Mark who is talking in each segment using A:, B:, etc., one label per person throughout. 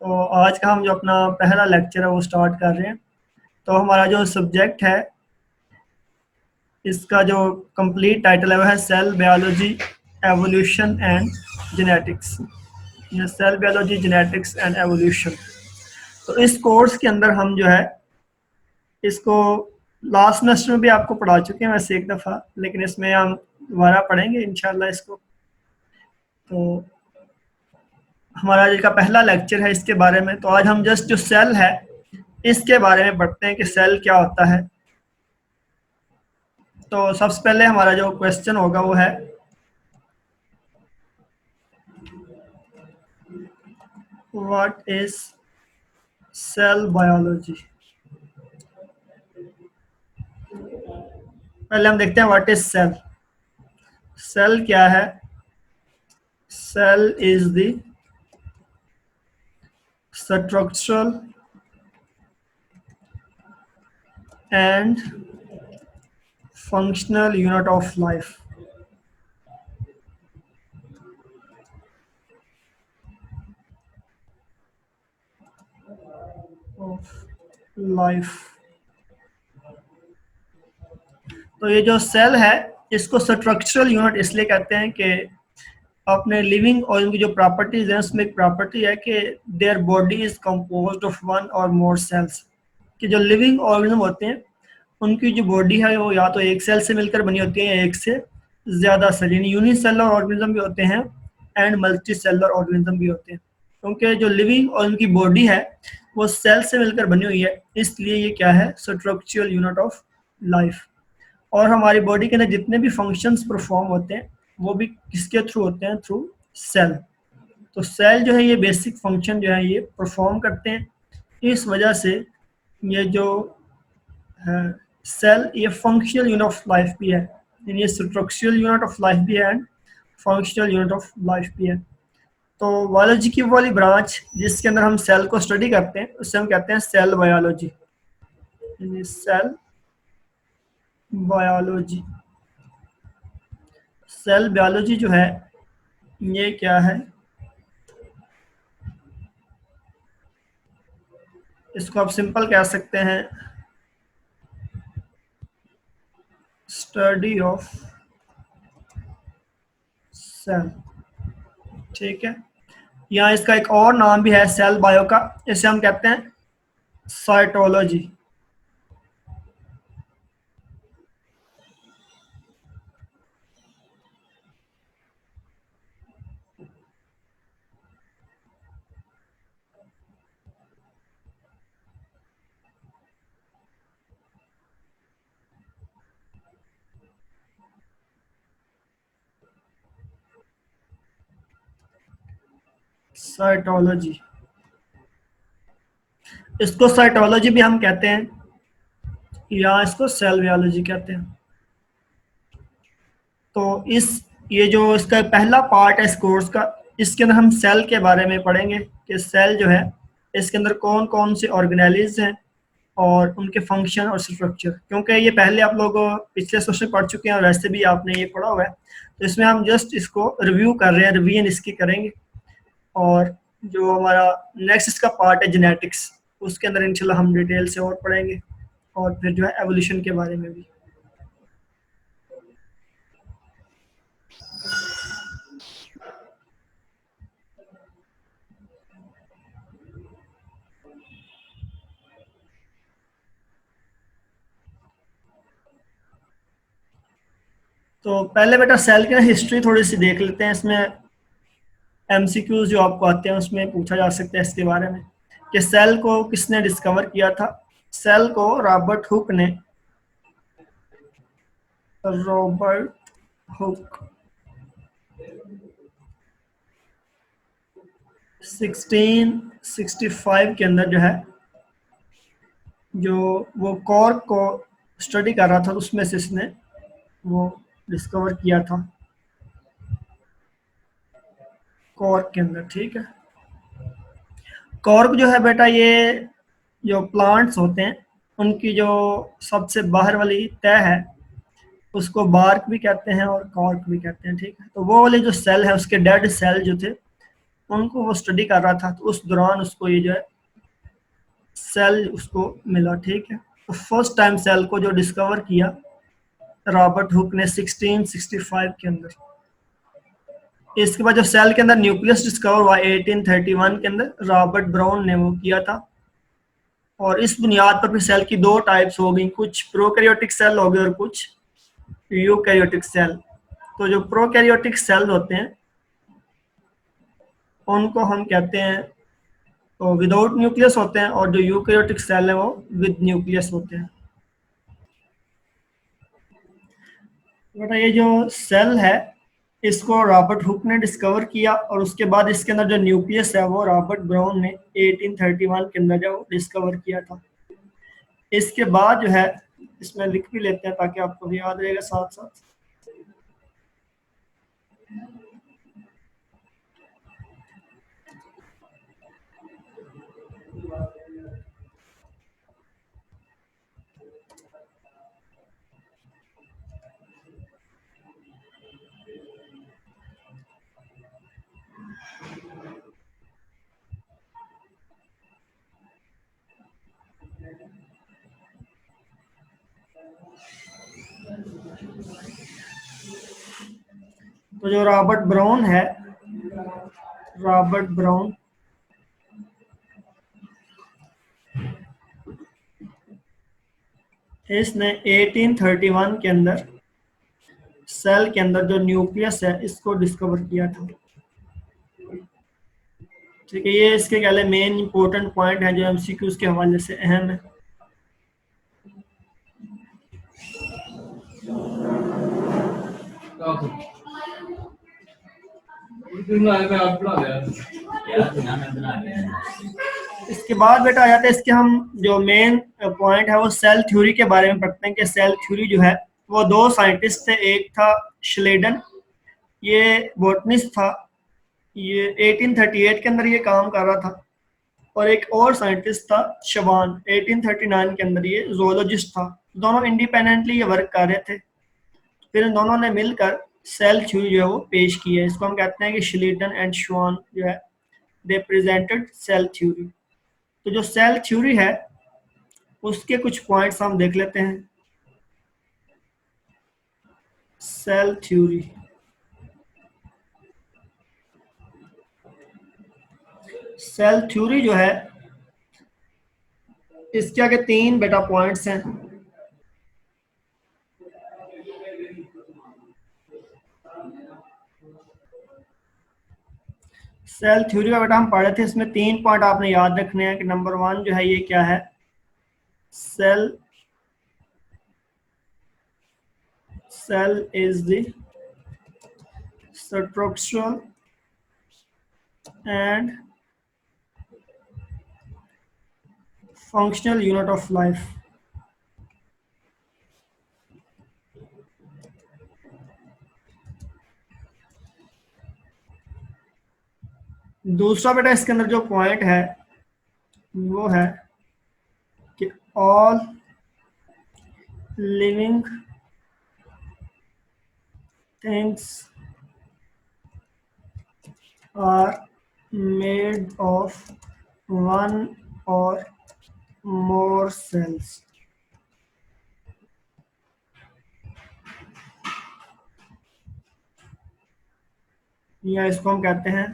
A: तो आज का हम जो अपना पहला लेक्चर है वो स्टार्ट कर रहे हैं। तो हमारा जो सब्जेक्ट है इसका जो कंप्लीट टाइटल है वो है cell biology evolution and genetics. ये cell biology genetics and evolution. तो इस कोर्स के अंदर हम जो है इसको लास्ट सेमेस्टर में भी आपको पढ़ा चुके हैं वैसे एक दफ़ा, लेकिन इसमें हम दोबारा पढ़ेंगे इंशाल्लाह इसको। तो हमारा आज का पहला लेक्चर है इसके बारे में। तो आज हम जस्ट जो सेल है इसके बारे में पढ़ते हैं कि सेल क्या होता है। तो सबसे पहले हमारा जो क्वेश्चन होगा वो है व्हाट इज सेल बायोलॉजी। पहले हम देखते हैं व्हाट इज सेल। सेल क्या है? Cell is the structural and functional unit of life. तो ये जो सेल है इसको स्ट्रक्चरल यूनिट इसलिए कहते हैं कि अपने लिविंग ऑर्गेनिज्म की जो प्रॉपर्टीज है उसमें एक प्रॉपर्टी है कि their body is composed of one और मोर सेल्स। कि जो लिविंग ऑर्गेनिज्म होते हैं उनकी जो बॉडी है वो या तो एक सेल से मिलकर बनी होती है या एक से ज़्यादा सेल, यानी यूनिसेलुलर ऑर्गेनिज्म भी होते हैं एंड मल्टी सेलुलर ऑर्गेनिज्म भी होते हैं। क्योंकि जो लिविंग और उनकी बॉडी है वो सेल से मिलकर बनी हुई है, इसलिए ये क्या है? Structural unit of life. और हमारी बॉडी के अंदर जितने भी फंक्शंस परफॉर्म होते हैं वो भी किसके थ्रू होते हैं? Through cell. तो सेल जो है ये बेसिक फंक्शन जो है ये परफॉर्म करते हैं। इस वजह से ये जो है सेल ये फंक्शनल यूनिट ऑफ लाइफ भी है, यानी ये स्ट्रक्चरल यूनिट ऑफ लाइफ भी है and functional unit of life भी है। तो बायोलॉजी की वाली ब्रांच जिसके अंदर हम सेल को स्टडी करते हैं उससे हम कहते हैं cell biology. Cell biology. Cell biology जो है ये क्या है? इसको आप सिंपल कह सकते हैं स्टडी ऑफ सेल। ठीक है, यहाँ इसका एक और नाम भी है सेल बायो का, इसे हम कहते हैं साइटोलॉजी। साइटोलॉजी, इसको साइटोलॉजी भी हम कहते हैं या इसको सेल बायोलॉजी कहते हैं। तो इस ये जो इसका पहला पार्ट है इस कोर्स का, इसके अंदर हम सेल के बारे में पढ़ेंगे कि सेल जो है इसके अंदर कौन कौन से ऑर्गेनेलिज हैं और उनके फंक्शन और स्ट्रक्चर। क्योंकि ये पहले आप लोग पिछले सेशन पढ़ चुके हैं और वैसे भी आपने ये पढ़ा हुआ है, तो इसमें हम जस्ट इसको रिव्यू कर रहे हैं, रिवीजन इसकी करेंगे। और जो हमारा नेक्स्ट इसका पार्ट है जेनेटिक्स, उसके अंदर इंशाल्लाह हम डिटेल से और पढ़ेंगे और फिर जो है एवोल्यूशन के बारे में भी। तो पहले बेटा सेल की हिस्ट्री थोड़ी सी देख लेते हैं। इसमें एमसीक्यूज जो आपको आते हैं उसमें पूछा जा सकता है इसके बारे में कि सेल को किसने डिस्कवर किया था। सेल को रॉबर्ट हुक ने, रॉबर्ट हुक 1665 के अंदर जो है जो वो कॉर्क को स्टडी कर रहा था उसमें से इसने वो डिस्कवर किया था कॉर्क के अंदर। ठीक है, कॉर्क जो है बेटा ये जो प्लांट्स होते हैं उनकी जो सबसे बाहर वाली तह है उसको बार्क भी कहते हैं और कॉर्क भी कहते हैं। ठीक है, तो वो वाले जो सेल है उसके डेड सेल जो थे उनको वो स्टडी कर रहा था, तो उस दौरान उसको ये जो है सेल उसको मिला, ठीक है। तो फर्स्ट टाइम सेल को जो डिस्कवर किया रॉबर्ट हुक ने 1665 के अंदर। इसके बाद जब सेल के अंदर न्यूक्लियस डिस्कवर हुआ 1831 के अंदर, रॉबर्ट ब्राउन ने वो किया था। और इस बुनियाद पर भी सेल की दो टाइप्स हो गई, कुछ प्रोकैरियोटिक सेल हो गए और कुछ यूकैरियोटिक सेल। तो जो प्रोकैरियोटिक सेल होते हैं उनको हम कहते हैं तो विदाउट न्यूक्लियस होते हैं, और जो यूकैरियोटिक सेल है वो विद न्यूक्लियस होते हैं। बेटा ये जो सेल है इसको रॉबर्ट हुक ने डिस्कवर किया, और उसके बाद इसके अंदर जो न्यूक्लियस है वो रॉबर्ट ब्राउन ने 1831 के अंदर जो डिस्कवर किया था। इसके बाद जो है इसमें लिख भी लेते हैं ताकि आपको भी याद रहेगा साथ साथ। तो जो रॉबर्ट ब्राउन है, रॉबर्ट ब्राउन इसने 1831 के अंदर सेल के अंदर जो न्यूक्लियस है इसको डिस्कवर किया था। ठीक है, ये इसके पहले मेन इंपॉर्टेंट पॉइंट है जो एमसीक्यूज के हवाले से अहम है। इसके बाद बेटा आ जाता है इसके हम जो मेन पॉइंट है वो सेल थ्योरी के बारे में पढ़ते हैं कि सेल थ्योरी जो है वो दो साइंटिस्ट थे, एक था श्लेडन, ये बॉटनिस्ट था, ये 1838 के अंदर ये काम कर रहा था, और एक और साइंटिस्ट था शवान, 1839 के अंदर ये जोलॉजिस्ट था। दोनों इंडिपेंडेंटली ये वर्क कर रहे थे, फिर इन दोनों ने मिलकर सेल थ्योरी जो है वो पेश की है। इसको हम कहते हैं कि श्लेडन एंड शवान जो है दे प्रेजेंटेड सेल थ्योरी। तो जो सेल थ्योरी है उसके कुछ पॉइंट्स हम देख लेते हैं। सेल थ्योरी, सेल थ्योरी जो है इसके आगे तीन बेटा पॉइंट्स हैं। सेल थ्योरी का बेटा हम पढ़े थे, इसमें तीन पॉइंट आपने याद रखने हैं कि नंबर वन जो है ये क्या है, cell is the structural and functional unit of life. दूसरा बेटा इसके अंदर जो पॉइंट है वो है कि all living things are made of one or more cells. या इसको हम कहते हैं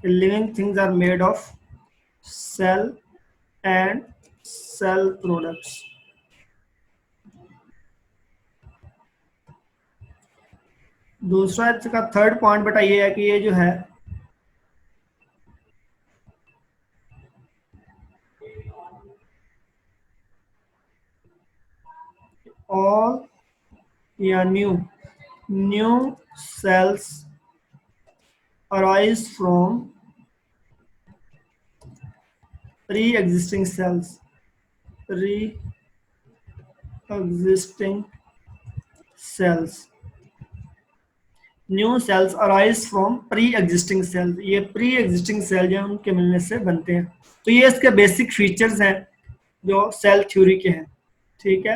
A: living things are made of cell and cell products. दूसरा इसका थर्ड पॉइंट बेटा ये है कि ये जो है all या new cells arise from pre-existing cells, new sales arise from pre existing cells. ये प्री एग्जिस्टिंग सेल जो है उनके मिलने से बनते हैं। तो ये इसके बेसिक फीचर्स हैं जो सेल थ्योरी के हैं। ठीक है,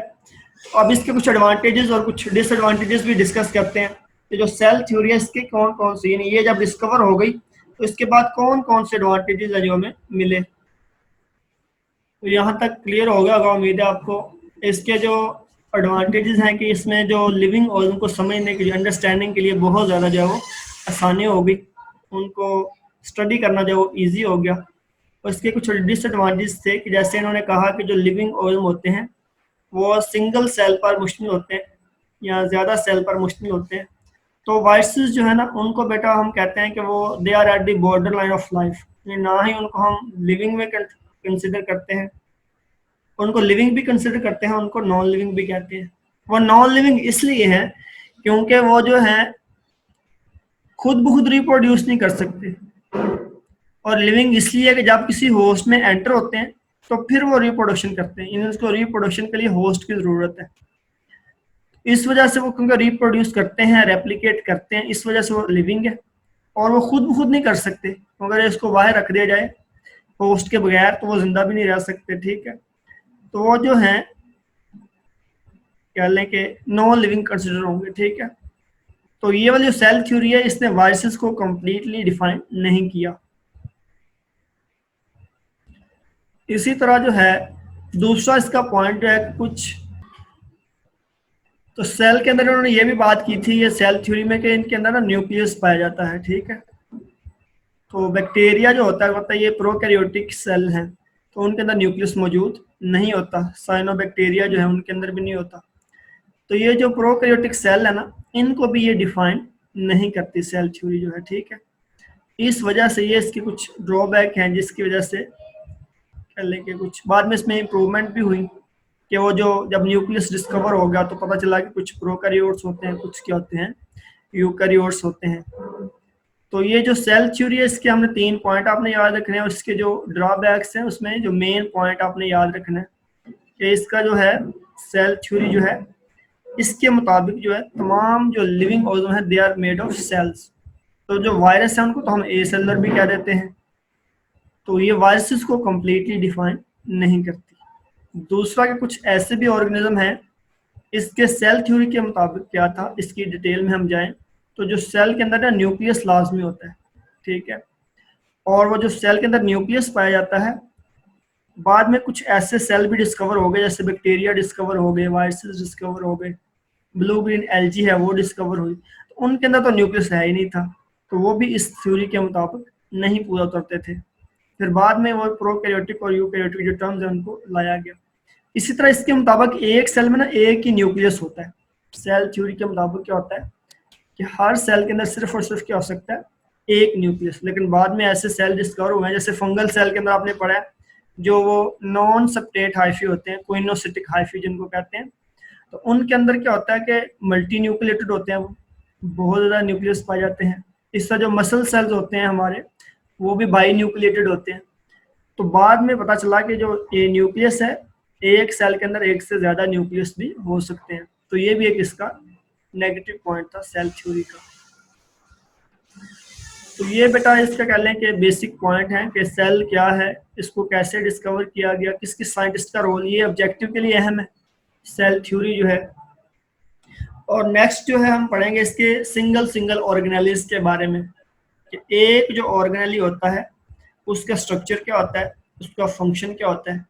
A: अब इसके कुछ एडवांटेजेस और कुछ डिसएडवांटेजेस भी डिस्कस करते हैं। तो जो सेल थ्योरी है इसके कौन कौन सी, यानी ये जब डिस्कवर हो गई तो इसके बाद कौन कौन से एडवांटेजेस है जो हमें मिले, तो यहाँ तक क्लियर हो गया होगा उम्मीद है आपको। इसके जो एडवांटेजेस हैं कि इसमें जो लिविंग और उनको समझने के लिए, अंडरस्टैंडिंग के लिए बहुत ज़्यादा जो है वो आसानी होगी, उनको स्टडी करना जो वो ईजी हो गया। और इसके कुछ डिसएडवांटेज थे कि जैसे इन्होंने कहा कि जो लिविंग ऑर्गेनिज्म होते हैं वो सिंगल सेल पर मुश्तमिल होते हैं या ज़्यादा सेल पर मुश्तमिल होते हैं। तो वायरसेस जो है ना उनको बेटा हम कहते हैं कि वो they are at the border line of life, ना ही उनको हम लिविंग में कंसिडर करते हैं, उनको लिविंग भी कंसिडर करते हैं, उनको नॉन लिविंग भी कहते हैं। वो नॉन लिविंग इसलिए है क्योंकि वो जो है खुद ब खुद रिप्रोड्यूस नहीं कर सकते, और लिविंग इसलिए कि जब किसी होस्ट में एंटर होते हैं तो फिर वो रिप्रोडक्शन करते हैं, इन उसको रिप्रोडक्शन के लिए होस्ट की ज़रूरत है। इस वजह से वो क्योंकि रिप्रोड्यूस करते हैं, रेप्लिकेट करते हैं, इस वजह से वो लिविंग है। और वो खुद ब खुद नहीं कर सकते, अगर इसको बाहर रख दिया जाए होस्ट के बगैर तो वो जिंदा भी नहीं रह सकते, ठीक है। तो वो जो है कह लें कि नॉन लिविंग कंसिडर होंगे, ठीक है। तो ये वाली जो सेल थ्योरी है इसने वायरसेस को कंप्लीटली डिफाइन नहीं किया। इसी तरह जो है दूसरा इसका पॉइंट है कुछ, तो सेल के अंदर उन्होंने ये भी बात की थी ये सेल थ्योरी में कि इनके अंदर ना न्यूक्लियस पाया जाता है, ठीक है। तो बैक्टीरिया जो होता है ये प्रोकैरियोटिक सेल हैं, तो उनके अंदर न्यूक्लियस मौजूद नहीं होता, साइनोबैक्टीरिया जो है उनके अंदर भी नहीं होता। तो ये जो प्रोकैरियोटिक सेल है ना इनको भी ये डिफाइन नहीं करती सेल थ्योरी जो है, ठीक है। इस वजह से ये इसके कुछ ड्रॉबैक हैं जिसकी वजह से कह लें कि कुछ बाद में इसमें इम्प्रूवमेंट भी हुई कि वो जो जब न्यूक्लियस डिस्कवर हो गया तो पता चला कि कुछ प्रोकैरियोट्स होते हैं, कुछ क्या होते हैं यूकैरियोट्स होते हैं। तो ये जो सेल थ्योरी है इसके हमने 3 पॉइंट आपने याद रखने हैं, और इसके जो ड्रॉबैक्स हैं उसमें जो मेन पॉइंट आपने याद रखना है कि इसका जो है सेल थ्योरी जो है इसके मुताबिक जो है तमाम जो लिविंग ऑर्गेनिज्म है they are made of cells. तो जो वायरस है उनको तो हम ए सेलर भी कह देते हैं, तो ये वायरसेस को कम्प्लीटली डिफाइन नहीं करती। दूसरा कि कुछ ऐसे भी ऑर्गेनिज्म हैं इसके सेल थ्योरी के मुताबिक क्या था, इसकी डिटेल में हम जाएं तो जो सेल के अंदर ना न्यूक्लियस लाजमी होता है, ठीक है। और वो जो सेल के अंदर न्यूक्लियस पाया जाता है बाद में कुछ ऐसे सेल भी डिस्कवर हो गए, जैसे बैक्टीरिया डिस्कवर हो गए, वायरसेस डिस्कवर हो गए, ब्लू ग्रीन एल्जी है वो डिस्कवर हुई, तो उनके अंदर तो न्यूक्लियस है ही नहीं था, तो वो भी इस थ्योरी के मुताबिक नहीं पूरा उतरते थे। फिर बाद में वो प्रोकैरियोटिक और यूकैरियोटिक जो टर्म्स है उनको लाया गया। इसी तरह इसके मुताबिक एक सेल में ना एक ही न्यूक्लियस होता है। सेल थ्योरी के मुताबिक क्या होता है कि हर सेल के अंदर सिर्फ और सिर्फ क्या हो सकता है एक न्यूक्लियस, लेकिन बाद में ऐसे सेल डिस्कवर हुए हैं जैसे फंगल सेल के अंदर आपने पढ़ा है जो वो नॉन सेप्टेट हाइफी होते हैं, क्विनोसिटिक हाइफी जिनको कहते हैं, तो उनके अंदर क्या होता है कि मल्टी न्यूक्लिएटेड होते हैं, वो बहुत ज़्यादा न्यूक्लियस पाए जाते हैं। इस तरह जो मसल सेल्स होते हैं हमारे वो भी बाई न्यूक्लिएटेड होते हैं। तो बाद में पता चला कि जो ये न्यूक्लियस है एक सेल के अंदर एक से ज़्यादा न्यूक्लियस भी हो सकते हैं, तो ये भी एक इसका नेगेटिव पॉइंट था सेल थ्योरी का। तो ये बेटा इसका कह लें कि बेसिक पॉइंट है कि सेल क्या है, इसको कैसे डिस्कवर किया गया, किस किस साइंटिस्ट का रोल, ये ऑब्जेक्टिव के लिए अहम है सेल थ्योरी जो है। और नेक्स्ट जो है हम पढ़ेंगे इसके सिंगल ऑर्गेनेलिज के बारे में कि एक जो ऑर्गेनेली होता है उसका स्ट्रक्चर क्या होता है, उसका फंक्शन क्या होता है।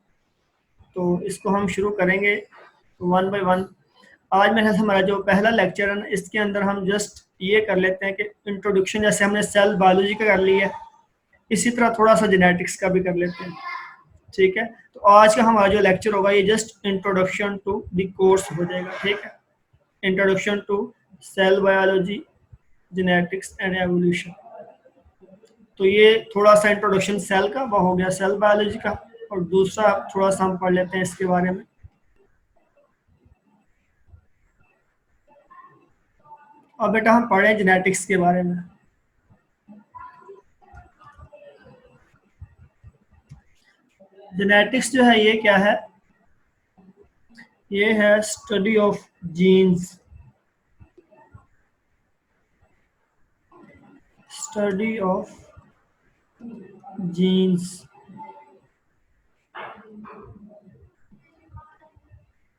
A: तो इसको हम शुरू करेंगे 1 बाय 1। आज मेरा हमारा जो पहला लेक्चर है ना इसके अंदर हम जस्ट ये कर लेते हैं कि इंट्रोडक्शन, जैसे हमने सेल बायोलॉजी का कर लिया है इसी तरह थोड़ा सा जेनेटिक्स का भी कर लेते हैं, ठीक है। तो आज का हमारा जो लेक्चर होगा ये just introduction to the course हो जाएगा, ठीक है। Introduction to cell biology, genetics and evolution. तो ये थोड़ा सा इंट्रोडक्शन सेल का वो हो गया, सेल बायोलॉजी का। और दूसरा थोड़ा सा हम पढ़ लेते हैं इसके बारे में। अब बेटा हम पढ़ें जेनेटिक्स के बारे में। जेनेटिक्स जो है ये क्या है, ये है study of genes, study of genes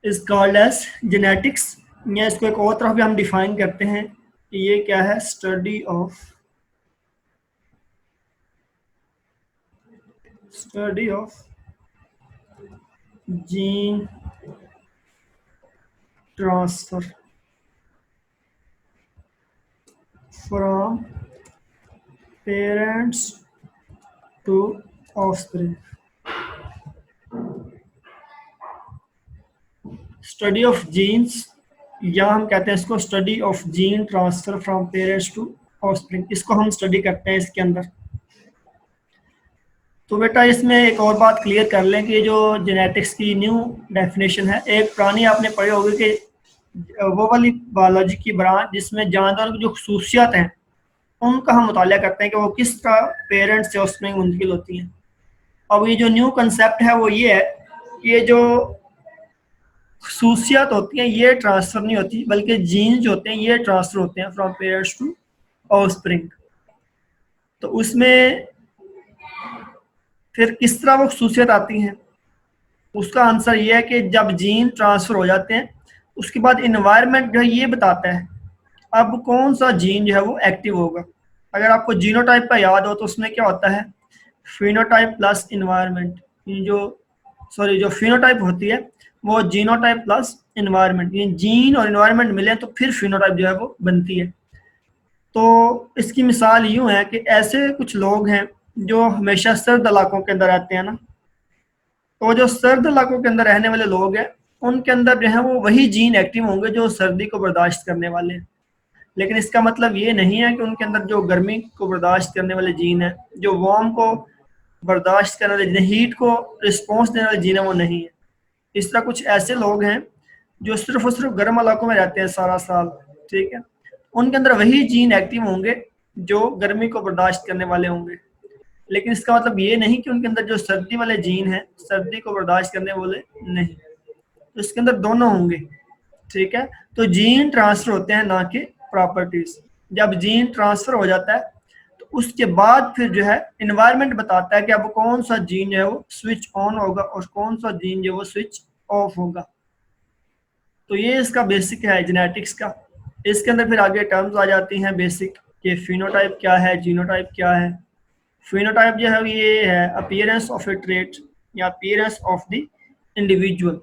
A: is called as genetics, या इसको एक और तरफ भी हम डिफाइन करते हैं कि ये क्या है, study of study of gene transfer from parents to offspring. Study of genes, या हम कहते हैं इसको study of gene transfer from parents to offspring, इसको हम स्टडी करते हैं इसके अंदर। तो बेटा इसमें एक और बात क्लियर कर लें कि जो जेनेटिक्स की न्यू डेफिनेशन है, एक पुरानी आपने पढ़ी होगी कि वो वाली बायोलॉजी की ब्रांच जिसमें जानदारों की जो खसूसियात हैं उनका हम मुताला करते हैं कि वो किस तरह पेरेंट्स से ऑफस्प्रिंग मुंतकिल होती हैं। अब ये जो न्यू कंसेप्ट है वो ये है कि ये जो खसूसियात होती हैं ये ट्रांसफ़र नहीं होती, बल्कि जीन्स जो होते हैं ये ट्रांसफ़र होते हैं फ्रॉम पेरेंट्स टू ऑफस्प्रिंग। तो उसमें फिर किस तरह वो खसूसियत आती हैं, उसका आंसर ये है कि जब जीन ट्रांसफ़र हो जाते हैं उसके बाद इन्वायरमेंट जो है ये बताता है अब कौन सा जीन जो है वो एक्टिव होगा। अगर आपको जीनोटाइप का याद हो तो उसमें क्या होता है, फिनोटाइप प्लस इन्वायरमेंट। जो जो फिनोटाइप होती है वो जीनोटाइप प्लस इन्वायरमेंट, ये जीन और इन्वायरमेंट मिले तो फिर फिनोटाइप जो है वो बनती है। तो इसकी मिसाल यूँ है कि ऐसे कुछ लोग हैं जो हमेशा सर्द इलाकों के अंदर रहते हैं ना, तो जो सर्द इलाकों के अंदर रहने वाले लोग हैं उनके अंदर जो है वो वही जीन एक्टिव होंगे जो सर्दी को बर्दाश्त करने वाले हैं। लेकिन इसका मतलब ये नहीं है कि उनके अंदर जो गर्मी को बर्दाश्त करने वाले जीन है, जो वार्म को बर्दाश्त करने वाले, हीट को रिस्पॉन्स देने वाले जीन है, वो नहीं है। इस तरह कुछ ऐसे लोग हैं जो सिर्फ और सिर्फ गर्म इलाकों में रहते हैं सारा साल, ठीक है, उनके अंदर वही जीन एक्टिव होंगे जो गर्मी को बर्दाश्त करने वाले होंगे। लेकिन इसका मतलब ये नहीं कि उनके अंदर जो सर्दी वाले जीन हैं सर्दी को बर्दाश्त करने वाले नहीं, तो इसके अंदर दोनों होंगे, ठीक है। तो जीन ट्रांसफर होते हैं ना कि प्रॉपर्टीज। जब जीन ट्रांसफर हो जाता है तो उसके बाद फिर जो है इन्वायरमेंट बताता है कि अब कौन सा जीन जो है वो स्विच ऑन होगा और कौन सा जीन जो है वो स्विच ऑफ होगा। तो ये इसका बेसिक है जेनेटिक्स का। इसके अंदर फिर आगे टर्म्स आ जाती हैं बेसिक, कि फिनोटाइप क्या है, जीनोटाइप क्या है। फिनोटाइप जो है ये है अपीयरेंस ऑफ ए ट्रेट या अपीयरेंस ऑफ द इंडिविजुअल,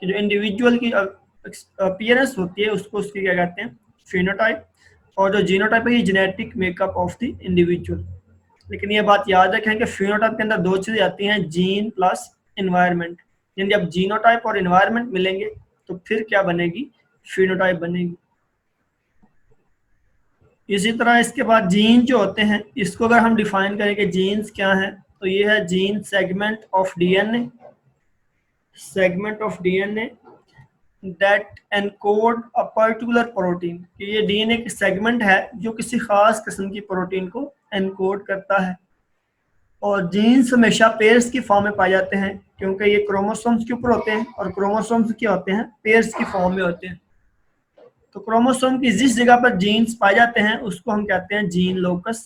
A: कि जो इंडिविजुअल की अपीयरेंस होती है उसको उसकी क्या कहते हैं, फिनोटाइप। और जो जीनोटाइप है ये genetic makeup of the individual. लेकिन ये बात याद रखें कि फिनोटाइप के अंदर दो चीज़ें आती हैं, जीन प्लस इन्वायरमेंट। यानी जब जीनोटाइप और इन्वायरमेंट मिलेंगे तो फिर क्या बनेगी, फिनोटाइप बनेगी। इसी तरह इसके बाद जीन जो होते हैं इसको अगर हम डिफाइन करें कि जीन्स क्या है, तो ये है gene segment of DNA, segment of DNA that encode a particular protein, कि ये डीएनए की सेगमेंट है जो किसी खास किस्म की प्रोटीन को एनकोड करता है। और जीन्स हमेशा पेयर्स की फॉर्म में पाए जाते हैं क्योंकि ये क्रोमोसोम्स के ऊपर होते हैं और क्रोमोसोम्स क्या होते हैं, पेयर्स की फॉर्म में होते हैं। तो क्रोमोसोम की जिस जगह पर जीन्स पाए जाते हैं उसको हम कहते हैं जीन लोकस।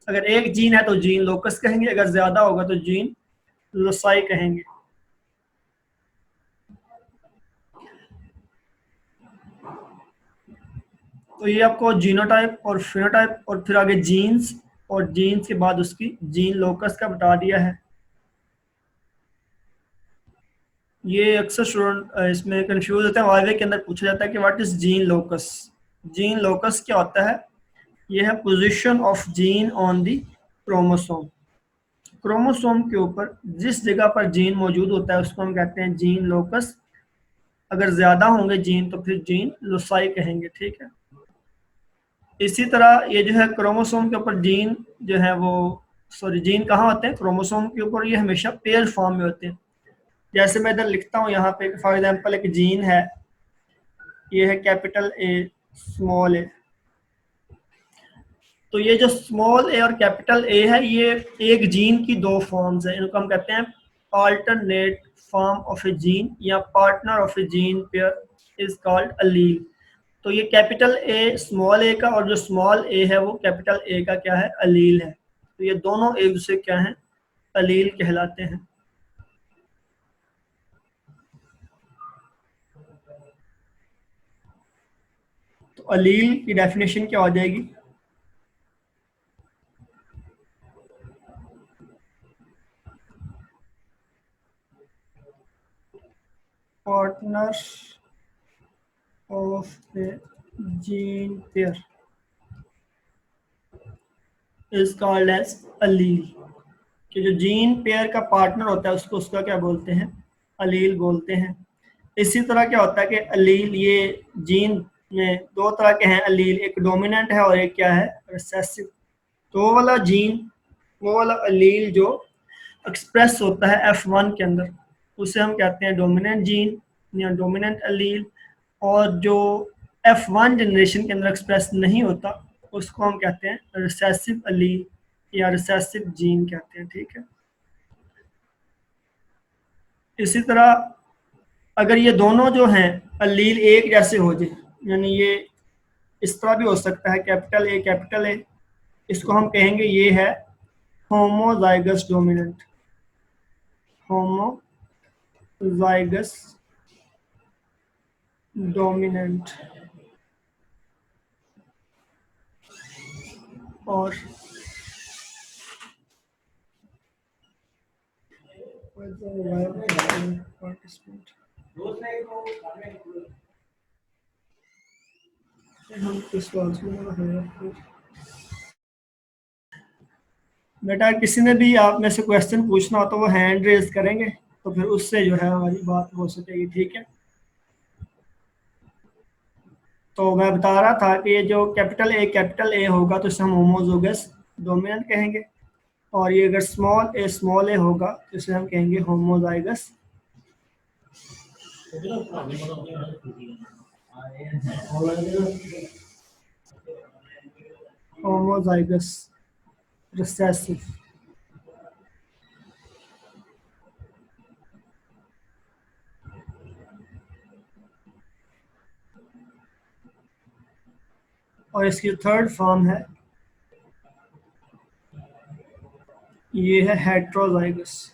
A: अगर एक जीन है तो जीन लोकस कहेंगे, अगर ज्यादा होगा तो जीन लोसाई कहेंगे। तो ये आपको जीनोटाइप और फिनोटाइप और फिर आगे जीन्स और जीन्स के बाद उसकी जीन लोकस का बता दिया है। ये अक्सर स्टूडेंट इसमें कंफ्यूज होते हैं, वाइवे के अंदर पूछा जाता है कि what is gene locus. Gene locus क्या होता है, ये है position of gene on the chromosome. Chromosome के ऊपर जिस जगह पर जीन मौजूद होता है उसको हम कहते हैं जीन लोकस। अगर ज्यादा होंगे जीन तो फिर जीन लोसाई कहेंगे, ठीक है। इसी तरह ये जो है क्रोमोसोम के ऊपर जीन जो है वो, जीन कहाँ होते हैं, क्रोमोसोम के ऊपर, ये हमेशा पेयर फॉर्म में होते हैं। जैसे मैं इधर लिखता हूँ यहाँ पे फॉर एग्जांपल एक जीन है, ये है कैपिटल ए स्मॉल ए। तो ये जो स्मॉल ए और कैपिटल ए है ये एक जीन की दो फॉर्म्स है, इनको हम कहते हैं alternate form of a gene या partner of a gene pair is called allele. तो ये कैपिटल ए स्मॉल ए का और जो स्मॉल ए है वो कैपिटल ए का क्या है, अलील है। तो ये दोनों एक दूसरे क्या हैं, अलील कहलाते हैं। तो अलील की डेफिनेशन क्या हो जाएगी, partner of a gene pair is called as allele. कि जो जीन पेयर का पार्टनर होता है उसको उसका क्या बोलते हैं, अलील बोलते हैं। इसी तरह क्या होता है कि अलील ये जीन में दो तरह के हैं अलील, एक डोमिनेंट है और एक क्या है, रिसेसिव। तो वो वाला जीन, वो वाला अलील जो एक्सप्रेस होता है F1 के अंदर उसे हम कहते हैं डोमिनेंट जीन या डोमिनेंट अलील, और जो F1 जनरेशन के अंदर एक्सप्रेस नहीं होता उसको हम कहते हैं रिसेसिव अलील या रिसेसिव जीन कहते हैं। ठीक है, इसी तरह अगर ये दोनों जो हैं अलील एक जैसे हो जाए, यानी ये इस तरह भी हो सकता है कैपिटल ए, इसको हम कहेंगे ये है होमोजाइगस डोमिनेंट, होमोजाइगस डोमिनेंट। और बेटा किसी ने भी आप में से क्वेश्चन पूछना हो तो वो हैंड रेज करेंगे तो फिर उससे जो है हमारी बात हो सकेगी। ठीक है, तो मैं बता रहा था कि ये जो कैपिटल ए होगा तो इसे हम होमोजोगस डोमिनेंट कहेंगे, और ये अगर स्मॉल ए होगा तो इसे हम कहेंगे होमोजाइगस होमोजाइगस रिसेसिव। और इसकी थर्ड फॉर्म है, ये है हेट्रोजाइगस।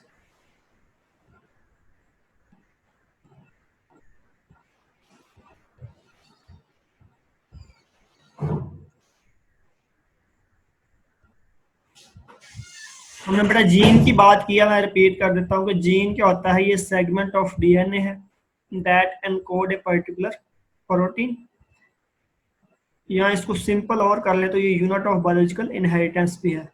A: हमने बेटा जीन की बात किया, मैं रिपीट कर देता हूँ कि जीन क्या होता है, ये सेगमेंट ऑफ डीएनए है that encode a particular protein, या इसको सिंपल और कर ले तो ये यूनिट ऑफ बायोलॉजिकल इनहेरिटेंस भी है।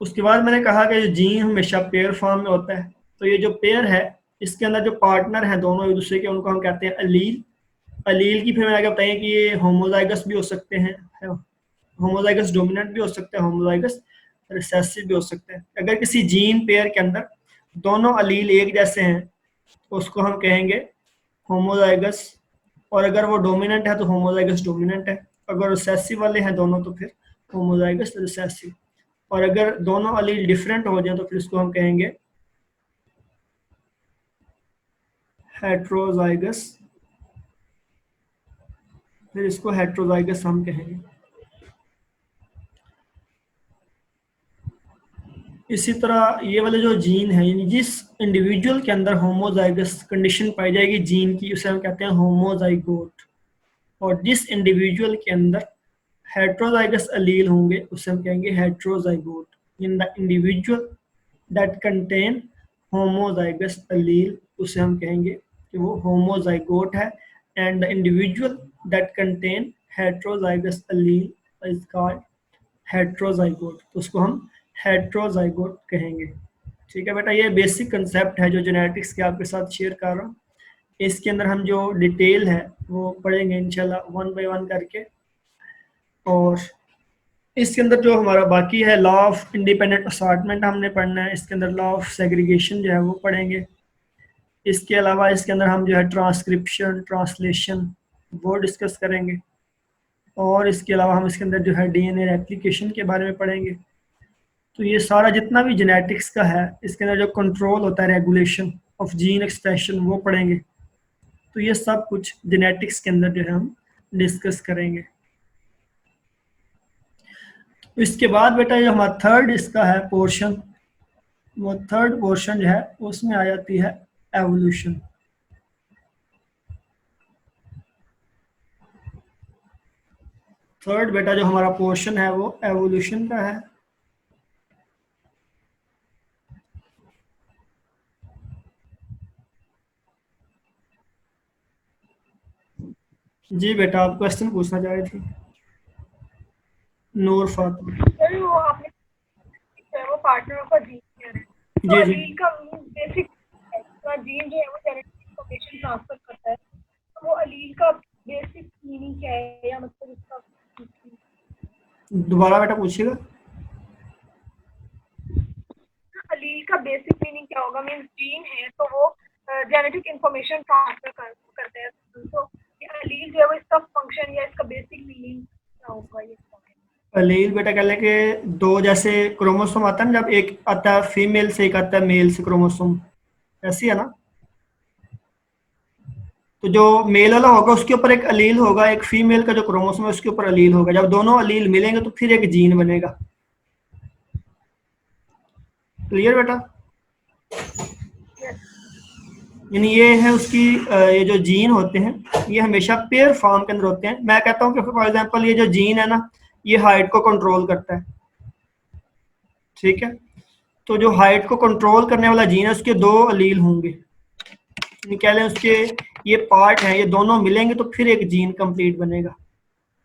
A: उसके बाद मैंने कहा कि जीन हमेशा पेयर फॉर्म में होता है, तो ये जो पेयर है इसके अंदर जो पार्टनर है दोनों एक दूसरे के, उनको हम कहते हैं अलील। अलील की फिर मैंने आगे बताया कि ये होमोजाइगस भी हो सकते हैं, होमोजाइगस डोमिनेंट भी हो सकते हैं, होमोजाइगस रिसेसिव भी हो सकते हैं। अगर किसी जीन पेयर के अंदर दोनों अलील एक जैसे हैं तो उसको हम कहेंगे होमोजाइगस, और अगर वो डोमिनेंट है तो होमोजाइगस डोमिनेंट है, अगर रिसेसिव वाले हैं दोनों तो फिर होमोजाइगस रिसेसिव, और अगर दोनों अलील डिफरेंट हो जाए तो फिर इसको हम कहेंगे हेट्रोजाइगस, फिर इसको हेट्रोजाइगस हम कहेंगे। इसी तरह ये वाले जो जीन है, यानी जिस इंडिविजुअल के अंदर होमोजाइगस कंडीशन पाई जाएगी जीन की, उसे हम कहते हैं होमोजाइगोट, और जिस इंडिविजुअल के अंदर हेट्रोजाइगस अलील होंगे उसे हम कहेंगे heterozygote. In the individual that contain homozygous allele उसे हम कहेंगे कि वो होमोजाइगोट है, and the individual that contain heterozygous allele is called heterozygote, तो उसको हम हेट्रोजाइगोट कहेंगे। ठीक है बेटा, ये बेसिक कंसेप्ट है जो जेनेटिक्स के आपके साथ शेयर कर रहा हूँ। इसके अंदर हम जो डिटेल है वो पढ़ेंगे इंशाल्लाह वन बाय वन करके, और इसके अंदर जो हमारा बाकी है लॉ ऑफ इंडिपेंडेंट असॉर्टमेंट हमने पढ़ना है, इसके अंदर लॉ ऑफ सेग्रीगेशन जो है वो पढ़ेंगे। इसके अलावा इसके अंदर हम जो है ट्रांसक्रिप्शन ट्रांसलेशन वो डिस्कस करेंगे, और इसके अलावा हम इसके अंदर जो है डीएनए रेप्लिकेशन के बारे में पढ़ेंगे। तो ये सारा जितना भी जेनेटिक्स का है इसके अंदर जो कंट्रोल होता है रेगुलेशन ऑफ जीन एक्सप्रेशन वो पढ़ेंगे। तो ये सब कुछ जेनेटिक्स के अंदर जो है हम डिस्कस करेंगे। इसके बाद बेटा जो हमारा थर्ड इसका है पोर्शन, वो थर्ड पोर्शन जो है उसमें आ जाती है एवोल्यूशन। थर्ड बेटा जो हमारा पोर्शन है वो एवोल्यूशन का है। जी बेटा, आप क्वेश्चन पूछना चाह रहे थे। नूर फातिमा।
B: सर वो आपने जो है वो पार्टनर का जीन कह रहे हैं, तो
A: जी जी
B: अलील का बेसिक जीन जो है वो जेनेटिक इंफॉर्मेशन ट्रांसफर करता है, तो वो अलील का बेसिक मीनिंग क्या है, या मतलब इसका
A: दोबारा बेटा पूछिएगा।
B: अलील का बेसिक मीनिंग क्या होगा? मीन्स जीन है तो वो जेनेटिक इंफॉर्मेशन ट्रांसफर करते हैं, तो ये अलील जो है वो इसका फंक्शन या इसका बेसिक मीनिंग क्या होगा ये?
A: अलील बेटा कह लें कि दो जैसे क्रोमोसोम आता है ना, जब एक आता है फीमेल से एक आता है मेल से क्रोमोसोम, ऐसी है ना। तो जो मेल वाला होगा उसके ऊपर एक अलील होगा, एक फीमेल का जो क्रोमोसोम है उसके ऊपर अलील होगा। जब दोनों अलील मिलेंगे तो फिर एक जीन बनेगा। क्लियर बेटा?
B: Yes.
A: यानी ये है उसकी ये जो जीन होते हैं ये हमेशा पेयर फॉर्म के अंदर होते हैं। मैं कहता हूँ कि फॉर एग्जांपल ये जो जीन है ना, ये हाइट को कंट्रोल करता है, ठीक है। तो जो हाइट को कंट्रोल करने वाला जीन है उसके दो अलील होंगे, यानी कह लें उसके ये पार्ट हैं, ये दोनों मिलेंगे तो फिर एक जीन कंप्लीट बनेगा।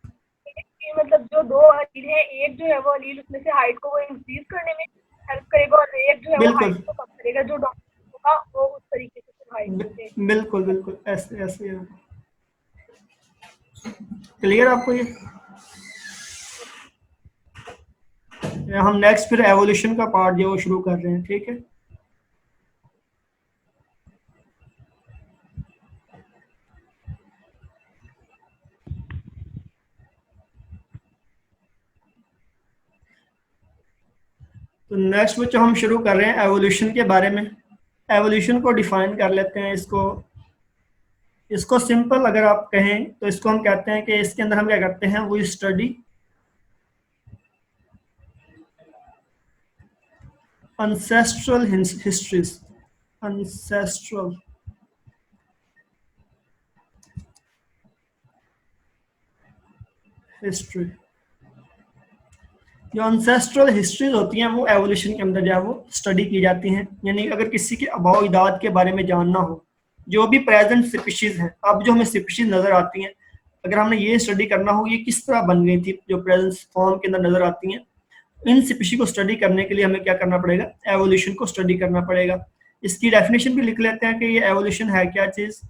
B: कि मतलब जो दो अलील है, एक जो है वो अलील उसमें से हाइट को वो इंक्रीज करने में हेल्प करेगा, और एक जो है वो
A: बिल्कुल
B: हाइट को कम करेगा, जो डॉक्टर होगा वो उस तरीके से फिर हाइट से।
A: बिल्कुल बिल्कुल ऐसे ऐसे है। क्लियर आपको ये? हम नेक्स्ट फिर एवोल्यूशन का पार्ट जो शुरू कर रहे हैं, ठीक है। तो नेक्स्ट बच्चों हम शुरू कर रहे हैं एवोल्यूशन के बारे में। एवोल्यूशन को डिफाइन कर लेते हैं। इसको इसको सिंपल अगर आप कहें तो इसको हम कहते हैं कि इसके अंदर हम क्या करते हैं, वो study ancestral histories, ancestral history. जो ancestral histories होती हैं वो एवोल्यूशन के अंदर जो है वो स्टडी की जाती हैं। यानी अगर किसी के आबाओ इजाद के बारे में जानना हो, जो भी प्रेजेंट स्पीशीज हैं, अब जो हमें स्पीशीज नजर आती हैं, अगर हमने ये स्टडी करना हो ये किस तरह बन गई थी, जो प्रेजेंट फॉर्म के अंदर नजर आती हैं, इन स्पीशी को स्टडी करने के लिए हमें क्या करना पड़ेगा, एवोल्यूशन को स्टडी करना पड़ेगा। इसकी डेफिनेशन भी लिख लेते हैं कि ये एवोल्यूशन है क्या चीज।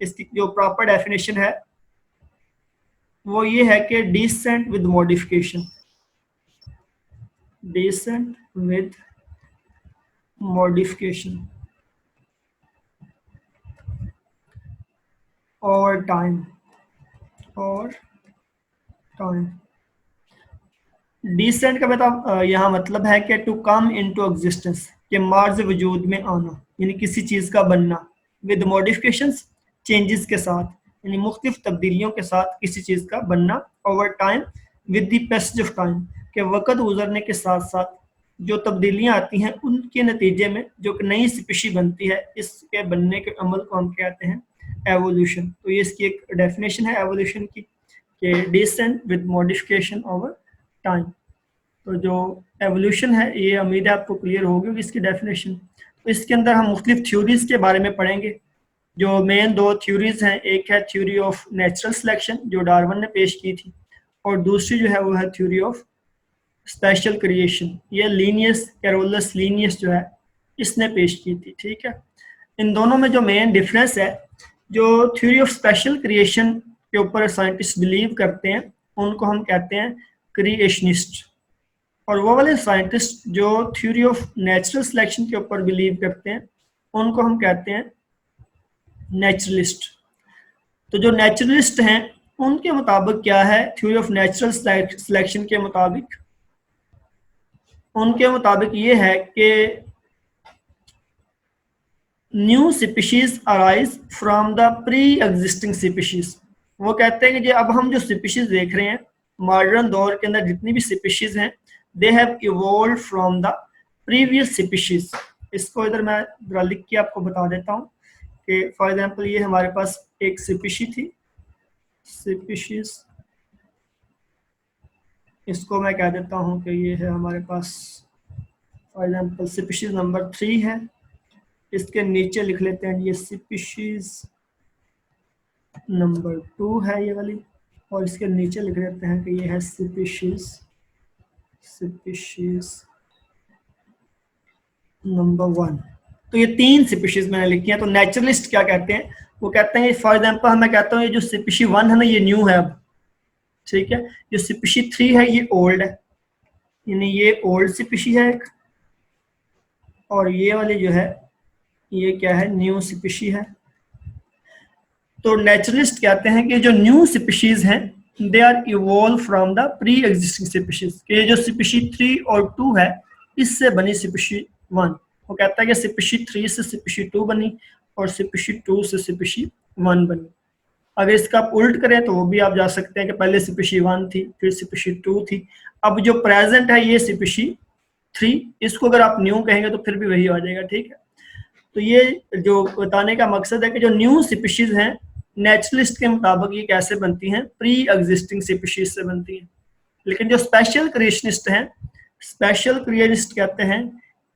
A: इसकी जो प्रॉपर डेफिनेशन है वो ये है कि descent with modification, descent with modification और टाइम, और टाइम। डिसेंट का बता यहाँ मतलब है कि टू कम इनटू एग्जिस्टेंस, के मार्ज वजूद में आना, यानी किसी चीज का बनना। विद मॉडिफिकेशंस, चेंजेस के साथ, यानी मुख्तलिफ तब्दीलियों के साथ किसी चीज का बनना। Over time, with the passage of time, के वक़्त गुजरने के साथ साथ जो तब्दीलियां आती हैं उनके नतीजे में जो नई स्पीशी बनती है, इसके बनने के अमल को हम कहते हैं एवोल्यूशन। तो ये इसकी एक डेफिनेशन है एवोल्यूशन की, कि descent with modification over time. तो जो एवोल्यूशन है ये उम्मीद है आपको क्लियर होगी इसकी डेफिनेशन। तो इसके अंदर हम मुख्तलिफ थ्योरीज के बारे में पढ़ेंगे। जो मेन दो थ्योरीज हैं, एक है थ्योरी ऑफ नेचुरल सिलेक्शन जो डार्विन ने पेश की थी, और दूसरी जो है वो है थ्योरी ऑफ स्पेशल क्रिएशन, ये लीनियस कैरोलस लीनियस जो है इसने पेश की थी, ठीक है। इन दोनों में जो मेन डिफरेंस है, जो थ्योरी ऑफ स्पेशल क्रिएशन के ऊपर साइंटिस्ट बिलीव करते हैं उनको हम कहते हैं क्रिएशनिस्ट, और वो वाले साइंटिस्ट जो थ्योरी ऑफ नेचुरल सिलेक्शन के ऊपर बिलीव करते हैं उनको हम कहते हैं नेचुरलिस्ट। तो जो नेचुरलिस्ट हैं उनके मुताबिक क्या है, थ्योरी ऑफ नेचुरल सिलेक्शन के मुताबिक, उनके मुताबिक ये है कि new species arise from the pre existing species. वो कहते हैं कि जो अब हम जो स्पीशीज देख रहे हैं मॉडर्न दौर के अंदर, जितनी भी स्पीशीज हैं, they have evolve from the previous species. इसको इधर मैं जरा लिख के आपको बता देता हूँ कि फॉर एग्जांपल ये हमारे पास एक स्पीशी थी, स्पीशीज इसको मैं कह देता हूँ कि ये है हमारे पास फॉर एग्जाम्पल स्पीशीज नंबर 3 है। इसके नीचे लिख लेते हैं ये स्पीशीज नंबर 2 है ये वाली, और इसके नीचे लिख देते हैं कि ये है स्पीशीज नंबर 1। तो ये 3 स्पीशीज मैंने लिखी हैं। तो नेचुरलिस्ट क्या कहते हैं, वो कहते हैं फॉर एग्जाम्पल मैं कहता हूँ ये जो स्पीशी 1 है ना ये न्यू है अब, ठीक है। जो स्पीशी 3 है ये ओल्ड है, यानी ये ओल्ड स्पीशी है एक, और ये वाली जो है ये क्या है, न्यू स्पीशी है। तो नेचुरलिस्ट कहते हैं कि जो न्यू स्पीशीज हैं they are evolve from the pre existing species, कि जो स्पीशी 3 और 2 है इससे बनी स्पीशी 1। वो कहता है कि स्पीशी 3 से स्पीशी 2 बनी और स्पीशी 2 से स्पीशी 1 बनी। अगर इसका आप उल्ट करें तो वो भी आप जा सकते हैं कि पहले स्पीशी 1 थी फिर स्पीशी 2 थी, अब जो प्रेजेंट है ये स्पीशी 3, इसको अगर आप न्यू कहेंगे तो फिर भी वही आ जाएगा, ठीक है। तो ये जो बताने का मकसद है कि जो न्यू स्पीशीज हैं नेचुरलिस्ट के मुताबिक ये कैसे बनती हैं, प्री एग्जिस्टिंग स्पीशीज से बनती हैं। लेकिन जो स्पेशल क्रिएशनिस्ट हैं, स्पेशल क्रिएशनिस्ट कहते हैं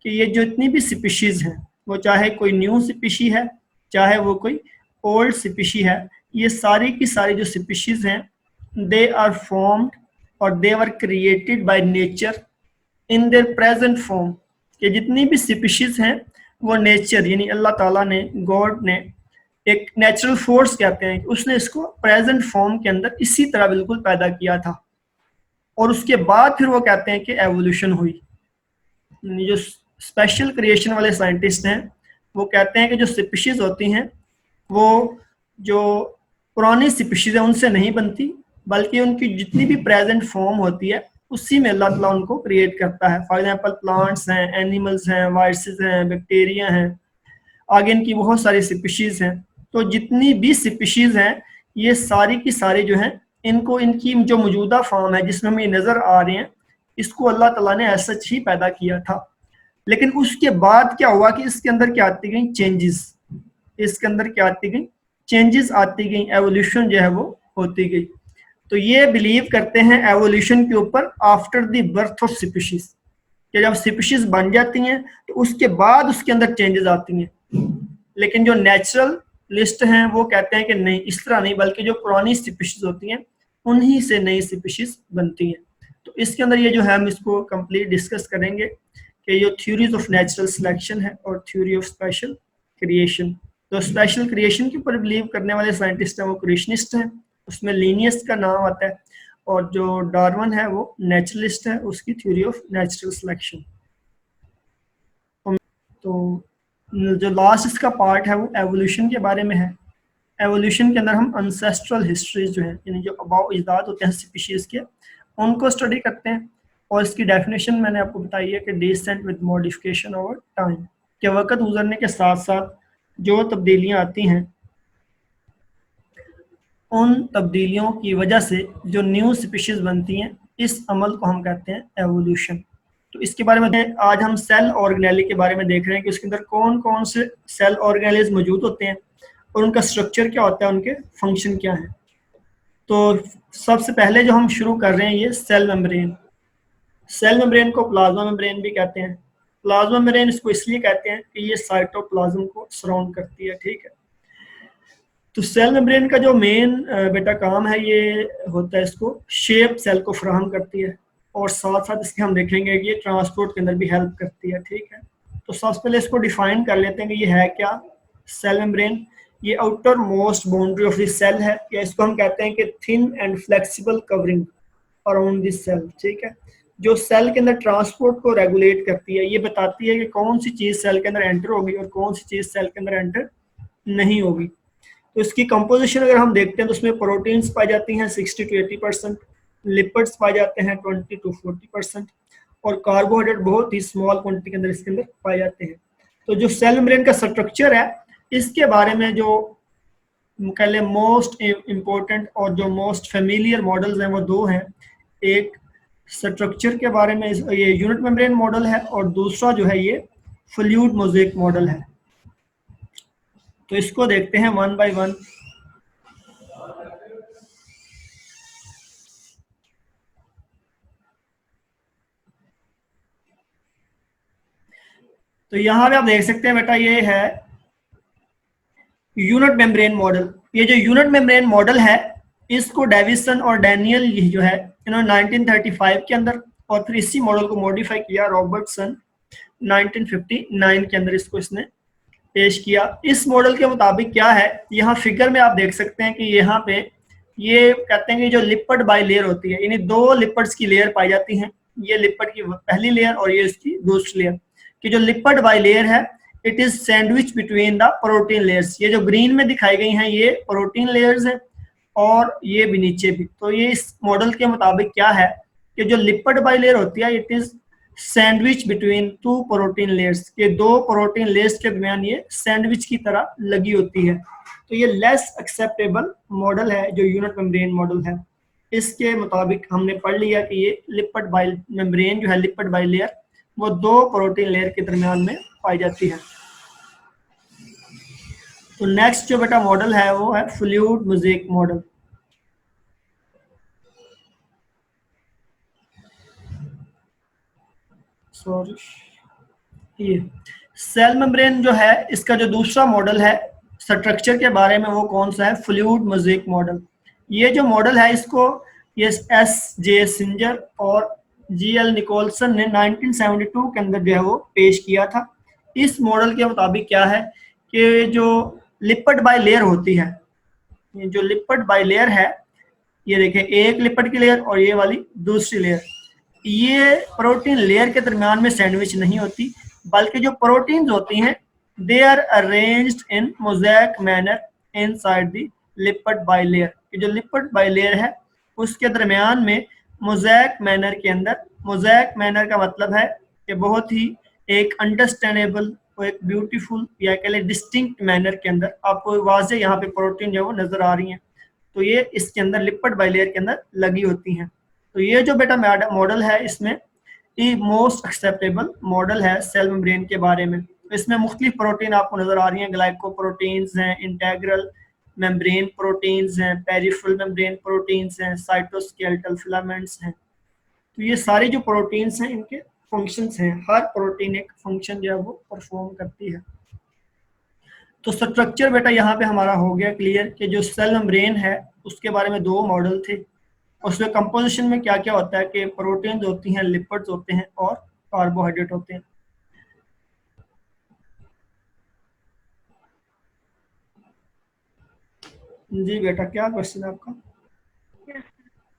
A: कि ये जो इतनी भी स्पीशीज हैं, वो चाहे कोई न्यू स्पीशी है चाहे वो कोई ओल्ड स्पीशी है, ये सारी की सारी जो स्पीशीज हैं दे आर फॉर्म्ड और they are created by nature in their present form. कि जितनी भी स्पीशीज हैं वो नेचर यानी अल्लाह ताला ने, गॉड ने एक नेचुरल फोर्स कहते हैं, उसने इसको प्रेजेंट फॉर्म के अंदर इसी तरह बिल्कुल पैदा किया था, और उसके बाद फिर वो कहते हैं कि एवोल्यूशन हुई। जो स्पेशल क्रिएशन वाले साइंटिस्ट हैं वो कहते हैं कि जो स्पीशीज होती हैं वो जो पुरानी स्पीशीज है उनसे नहीं बनती, बल्कि उनकी जितनी भी प्रेजेंट फॉर्म होती है उसी में अल्लाह ताला उनको क्रिएट करता है। फॉर एग्जांपल प्लांट्स हैं, एनिमल्स हैं, वायरसेस हैं, बैक्टीरिया हैं, आगे इनकी बहुत सारी स्पीशीज हैं। तो जितनी भी स्पीशीज हैं ये सारी की सारी जो हैं इनको इनकी जो मौजूदा फॉर्म है जिसमें हमें नजर आ रहे हैं इसको अल्लाह ताला ने ऐसा ही पैदा किया था। लेकिन उसके बाद क्या हुआ कि इसके अंदर क्या आती गई चेंजेस, इसके अंदर क्या आती गई चेंजेस आती गई, एवोल्यूशन जो है वो होती गई। तो ये बिलीव करते हैं एवोल्यूशन के ऊपर after the birth of species, कि जब स्पीशीज बन जाती हैं तो उसके बाद उसके अंदर चेंजेस आती हैं। लेकिन जो नेचुरल लिस्ट हैं वो कहते हैं कि नहीं, इस तरह नहीं, बल्कि जो पुरानी स्पीशीज होती हैं उन्हीं से नई स्पीशीज बनती हैं। तो इसके अंदर ये जो है हम इसको कंप्लीट डिस्कस करेंगे कि जो थ्योरीज ऑफ नेचुरल सिलेक्शन है और थ्योरी ऑफ स्पेशल क्रिएशन। तो स्पेशल क्रिएशन के ऊपर बिलीव करने वाले साइंटिस्ट हैं वो क्रिएशनिस्ट हैं, उसमें लीनियस का नाम आता है, और जो डार्विन है वो नेचुरलिस्ट है, उसकी थ्योरी ऑफ नेचुरल सिलेक्शन। तो जो लास्ट इसका पार्ट है वो एवोल्यूशन के बारे में है। एवोल्यूशन के अंदर हम अनसेस्ट्रल हिस्ट्रीज जो है यानी जो अबाउ इजाद होते हैं स्पीशीज के उनको स्टडी करते हैं, और इसकी डेफिनेशन मैंने आपको बताई है कि descent with modification over time, के वक्त गुजरने के साथ साथ जो तब्दीलियां आती हैं उन तब्दीलियों की वजह से जो न्यू स्पीशीज बनती हैं, इस अमल को हम कहते हैं एवोल्यूशन। तो इसके बारे में आज हम सेल ऑर्गेनेली के बारे में देख रहे हैं कि उसके अंदर कौन कौन से सेल ऑर्गेनेलीज मौजूद होते हैं और उनका स्ट्रक्चर क्या होता है, उनके फंक्शन क्या है। तो सबसे पहले जो हम शुरू कर रहे हैं ये सेल मेम्ब्रेन। सेल मेम्ब्रेन को प्लाज्मा मेम्ब्रेन भी कहते हैं। प्लाज्मा मेम्ब्रेन इसको इसलिए कहते हैं कि ये साइटोप्लाज्म को सराउंड करती है, ठीक है। तो सेल मेम्ब्रेन का जो मेन बेटा काम है ये होता है इसको शेप सेल को फराहम करती है, और साथ साथ इसके हम देखेंगे कि ये ट्रांसपोर्ट के अंदर भी हेल्प करती है, ठीक है। तो सबसे पहले इसको डिफाइन कर लेते हैं कि ये है क्या। सेल मेम्ब्रेन ये outer most boundary of the cell है, या इसको हम कहते हैं कि thin and flexible covering around this cell, ठीक है। जो सेल के अंदर ट्रांसपोर्ट को रेगुलेट करती है, ये बताती है कि कौन सी चीज सेल के अंदर एंटर होगी और कौन सी चीज सेल के अंदर एंटर नहीं होगी। तो इसकी कंपोजिशन अगर हम देखते हैं तो उसमें प्रोटीन्स पाई जाती हैं 60 to 80%, लिपिड्स पाए जाते हैं 20 to 40%, और कार्बोहाइड्रेट बहुत ही स्मॉल क्वांटिटी के अंदर इसके अंदर पाए जाते हैं। तो जो सेल मेम्ब्रेन का स्ट्रक्चर है इसके बारे में जो कह लें मोस्ट इम्पोर्टेंट और जो मोस्ट फेमिलियर मॉडल्स हैं वो दो हैं। एक स्ट्रक्चर के बारे में ये यूनिट मेम्ब्रेन मॉडल है, और दूसरा जो है ये फ्लूइड मोज़ेक मॉडल है। तो इसको देखते हैं वन बाय वन। तो यहाँ पे आप देख सकते हैं बेटा ये है यूनिट मेम्ब्रेन मॉडल। ये जो यूनिट मेम्ब्रेन मॉडल है इसको डेविसन और डैनियल जो है इन्होंने 1935 के अंदर, और फिर इसी मॉडल को मॉडिफाई किया रॉबर्टसन 1959 के अंदर इसको इसने पेश किया। इस मॉडल के मुताबिक क्या है, यहाँ फिगर में आप देख सकते हैं कि यहाँ पे ये कहते हैं कि जो लिपिड बाई लेयर होती है, यानी दो लिपिड्स की लेयर पाई जाती हैं, ये लिपिड की पहली लेयर और ये इसकी दूसरी लेयर, कि जो लिपिड बाई लेयर है it is sandwich between the protein layers. ये जो ग्रीन में दिखाई गई हैं ये प्रोटीन लेयर्स हैं और ये भी नीचे भी। तो ये इस मॉडल के मुताबिक क्या है कि जो लिपिड बाई लेयर होती है it is sandwich between two protein layers, के दो प्रोटीन लेयर्स के दरमियान ये सैंडविच की तरह लगी होती है। तो ये लेस एक्सेप्टेबल मॉडल है जो यूनिट मेम्ब्रेन मॉडल है। इसके मुताबिक हमने पढ़ लिया कि ये लिपिड बाई मेम्ब्रेन जो है, लिपिड बाई लेयर, वो दो प्रोटीन लेयर के दरमियान में पाई जाती है। तो नेक्स्ट जो बेटा मॉडल है वो है फ्लूइड मोज़ेक मॉडल। सॉरी, ये सेल मेम्ब्रेन जो है इसका जो दूसरा मॉडल है स्ट्रक्चर के बारे में वो कौन सा है, फ्लूइड मोज़ेक मॉडल। ये जो मॉडल है इसको ये S.J. सिंजर और G.L. निकोलसन ने 1972 के अंदर जो है वो पेश किया था। इस मॉडल के मुताबिक क्या है कि जो लिपिड बाई लेयर होती है, ये जो लिपिड बाई लेयर है, ये देखें एक लिपिड की लेयर और ये वाली दूसरी लेयर, ये प्रोटीन लेयर के दरमियान में सैंडविच नहीं होती, बल्कि जो प्रोटीन्स होती हैं they are arranged in mosaic manner inside the lipid bilayer. जो लिपिड बाई लेयर है उसके दरमियान में मोज़ेक मैनर के अंदर, मोज़ेक मैनर का मतलब है कि बहुत ही एक अंडरस्टैंडेबल और एक ब्यूटीफुल या कह लें डिस्टिंक्ट मैनर के अंदर आपको वाज़े यहाँ पे प्रोटीन जो है वो नजर आ रही हैं। तो ये इसके अंदर लिपिड बाई लेयर के अंदर लगी होती हैं। तो ये जो बेटा मॉडल है इसमें ये मोस्ट एक्सेप्टेबल मॉडल है सेल मेम्ब्रेन के बारे में। इसमें मुख्तलिफ प्रोटीन आपको नजर आ रही हैं, ग्लाइकोप्रोटीन्स हैं, इंटेग्रल मेम्ब्रेन प्रोटीन्स हैं, पेरिफेरल मेम्ब्रेन प्रोटीन्स हैं, साइटोस्केलेटल फिलामेंट्स हैं। तो ये सारी जो प्रोटीन्स हैं इनके फंक्शंस हैं, हर प्रोटीन एक फंक्शन जो है वो परफॉर्म करती है। तो स्ट्रक्चर बेटा यहाँ पे हमारा हो गया क्लियर कि जो सेल मेम्ब्रेन है उसके बारे में दो मॉडल थे, उसमें कंपोजिशन में क्या क्या होता है कि प्रोटीन्स होती हैं, लिपिड्स होते हैं और कार्बोहाइड्रेट होते हैं। जी बेटा क्या क्वेश्चन है आपका?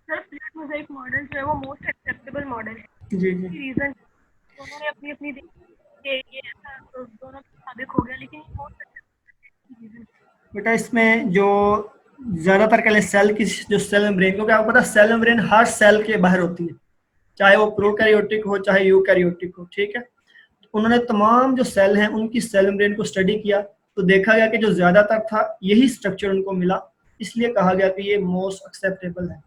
B: सर फ्लूइड मोज़ेक मॉडल जो है वो मोस्ट एक्सेप्टेबल मॉडल है।
A: जी जी
B: रीजन दोनों ने अपनी अपनी ये ऐसा तो दोनों के मुताबिक हो गया, लेकिन मोस्ट एक्सेप्टेबल
A: बेटा इसमें जो ज्यादातर के लिए सेल की जो सेल मेम्ब्रेन, क्योंकि आपको पता है सेल मेम्ब्रेन हर सेल के बाहर होती है, चाहे वो प्रोकैरियोटिक हो चाहे यूकैरियोटिक हो, ठीक है। तो उन्होंने तमाम जो सेल हैं उनकी सेल मेम्ब्रेन को स्टडी किया तो देखा गया कि जो ज्यादातर था यही स्ट्रक्चर उनको मिला, इसलिए कहा गया कि ये मोस्ट एक्सेप्टेबल है।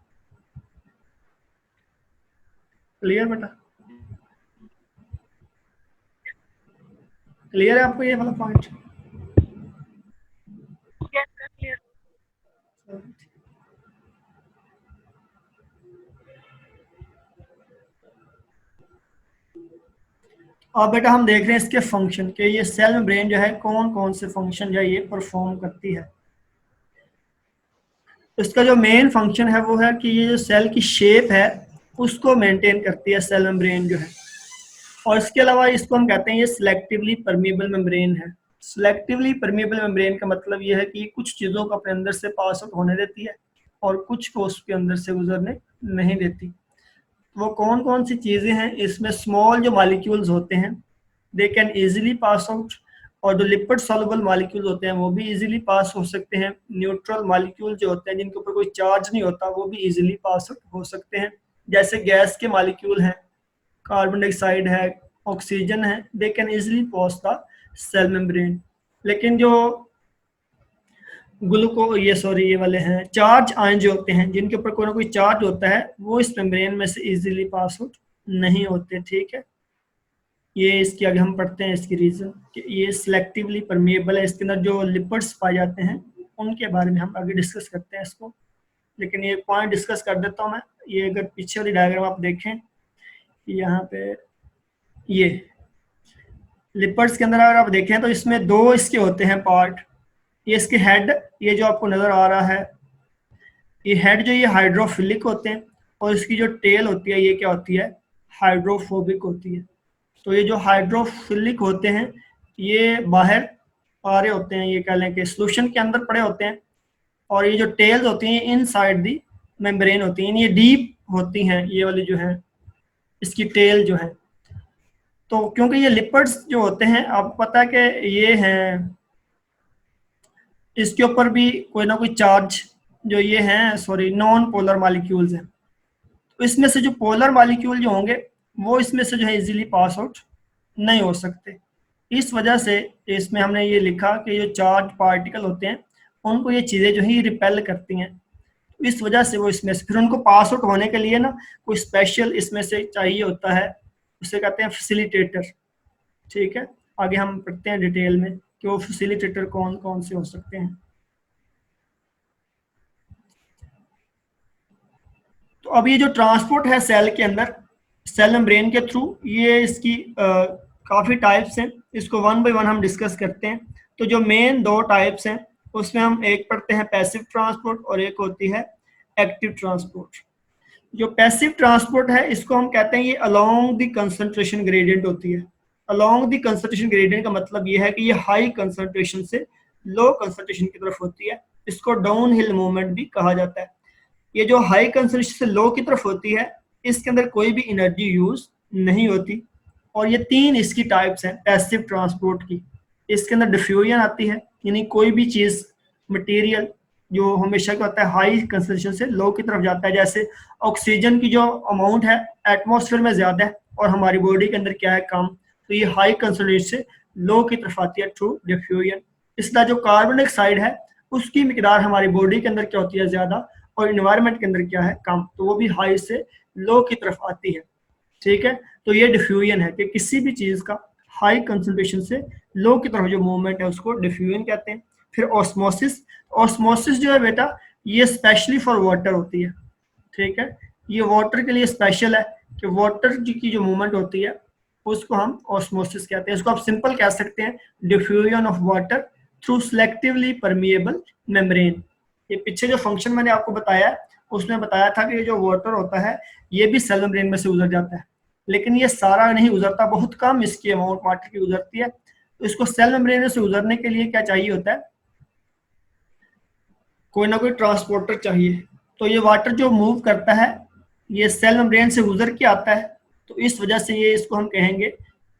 A: क्लियर बेटा? क्लियर है आपको ये वाला पॉइंट?
B: क्लियर।
A: अब बेटा हम देख रहे हैं इसके फंक्शन के, ये सेल मेम्ब्रेन जो है कौन कौन से फंक्शन जो है ये परफॉर्म करती है। इसका जो मेन फंक्शन है वो है कि ये जो सेल की शेप है उसको मेंटेन करती है सेल मेम्ब्रेन जो है, और इसके अलावा इसको हम कहते हैं ये सिलेक्टिवली परमिएबल मेम्ब्रेन है। सिलेक्टिवली परमिएबल मेम्ब्रेन का मतलब ये है कि कुछ चीज़ों को अपने अंदर से पास आउट होने देती है और कुछ को उसके अंदर से गुजरने नहीं देती। वो कौन कौन सी चीज़ें हैं, इसमें स्मॉल जो मॉलिक्यूल्स होते हैं दे कैन इजीली पास आउट, और जो लिपिड सॉल्युबल मॉलिक्यूल्स होते हैं वो भी इजीली पास हो सकते हैं। न्यूट्रल मॉलिक्यूल जो होते हैं जिनके ऊपर कोई चार्ज नहीं होता वो भी इजीली पास आउट हो सकते हैं, जैसे गैस के मॉलिक्यूल हैं, कार्बन डाइऑक्साइड है, ऑक्सीजन है, they can easily pass the cell membrane. लेकिन जो ये वाले हैं चार्ज आयन जो होते हैं जिनके ऊपर कोई ना कोई चार्ज होता है वो इस मेम्ब्रेन में से इजीली पास आउट नहीं होते, ठीक है। ये इसकी आगे हम पढ़ते हैं इसकी रीजन कि ये सिलेक्टिवली परमिएबल है, इसके अंदर जो लिपिड्स पाए जाते हैं उनके बारे में हम आगे डिस्कस करते हैं इसको। लेकिन ये पॉइंट डिस्कस कर देता हूँ मैं। ये अगर पीछे वाली डायग्राम आप देखें यहाँ पे, ये लिपर्ड्स के अंदर अगर आप देखें तो इसमें दो इसके होते हैं पार्ट। ये इसके हेड, ये जो आपको नजर आ रहा है, ये हेड जो ये हाइड्रोफिलिक होते हैं, और इसकी जो टेल होती है ये क्या होती है, हाइड्रोफोबिक होती है। तो ये जो हाइड्रोफिलिक होते हैं ये बाहर आ रहे होते हैं, ये कह लें कि सोल्यूशन के अंदर पड़े होते हैं, और ये जो टेल्स होती हैं इन साइड दी मेम्ब्रेन होती हैं, ये डीप होती हैं, ये वाली जो है इसकी टेल जो है। तो क्योंकि ये लिपर्ड्स जो होते हैं आपको पता है कि ये हैं, इसके ऊपर भी कोई ना कोई चार्ज जो ये हैं, सॉरी, नॉन पोलर मॉलिक्यूल्स हैं। तो इसमें से जो पोलर मॉलिक्यूल जो होंगे वो इसमें से जो है इजीली पास आउट नहीं हो सकते। इस वजह से इसमें हमने ये लिखा कि जो चार्ज पार्टिकल होते हैं उनको ये चीज़ें जो है रिपेल करती हैं। तो इस वजह से वो इसमें से फिर उनको पास आउट होने के लिए ना कोई स्पेशल इसमें से चाहिए होता है, उसे कहते हैं फैसिलिटेटर। ठीक है, आगे हम पढ़ते हैं डिटेल में कि वो फैसिलिटेटर कौन कौन से हो सकते हैं। तो अब ये जो ट्रांसपोर्ट है सेल के अंदर, सेल मेम्ब्रेन के थ्रू, ये इसकी काफ़ी टाइप्स हैं, इसको वन बाय वन हम डिस्कस करते हैं। तो जो मेन दो टाइप्स हैं उसमें हम एक पढ़ते हैं पैसिव ट्रांसपोर्ट और एक होती है एक्टिव ट्रांसपोर्ट। जो पैसिव ट्रांसपोर्ट है इसको हम कहते हैं ये अलोंग द कंसंट्रेशन ग्रेडियंट होती है। अलोंग द कंसंट्रेशन ग्रेडियंट का मतलब ये है कि ये हाई कंसंट्रेशन से लो कंसंट्रेशन की तरफ होती है। इसको डाउन हिल मूवमेंट भी कहा जाता है। ये जो हाई कंसंट्रेशन से लो की तरफ होती है इसके अंदर कोई भी एनर्जी यूज नहीं होती। और ये तीन इसकी टाइप्स हैं पैसिव ट्रांसपोर्ट की। इसके अंदर डिफ्यूजन आती है, यानी कोई भी चीज मटेरियल जो हमेशा क्या होता है हाई कंसंट्रेशन से लो की तरफ जाता है। जैसे ऑक्सीजन की जो अमाउंट है एटमॉस्फेयर में ज्यादा है और हमारी बॉडी के अंदर क्या है कम, तो ये हाई कंसंट्रेशन से लो की तरफ आती है थ्रू डिफ्यूजन। इसका जो कार्बन डाइऑक्साइड है उसकी मिकदार हमारी बॉडी के अंदर क्या होती है ज्यादा, और इन्वायरमेंट के अंदर क्या है कम, तो वो भी हाई से लो की तरफ आती है। ठीक है, तो ये डिफ्यूजन है कि किसी भी चीज का हाई कंसंट्रेशन से लो की तरफ जो मूवमेंट है उसको डिफ्यूजन कहते हैं। फिर ऑस्मोसिस, ऑस्मोसिस जो है बेटा ये स्पेशली फॉर वाटर होती है। ठीक है, ये वाटर के लिए स्पेशल है कि वाटर की जो मूवमेंट होती है उसको हम ऑस्मोसिस कहते हैं। इसको आप सिंपल कह सकते हैं diffusion of water through selectively permeable membrane. ये पीछे जो फंक्शन मैंने आपको बताया उसमें बताया था कि ये जो वाटर होता है ये भी सेल मेम्ब्रेन में से गुजर जाता है, लेकिन ये सारा नहीं गुजरता, बहुत कम इसकी अमाउंट वाटर की गुजरती है। तो इसको सेल मेम्ब्रेन से गुजरने के लिए क्या चाहिए होता है, कोई ना कोई ट्रांसपोर्टर चाहिए। तो ये वाटर जो मूव करता है ये सेल मेम्ब्रेन से गुजर के आता है, तो इस वजह से ये इसको हम कहेंगे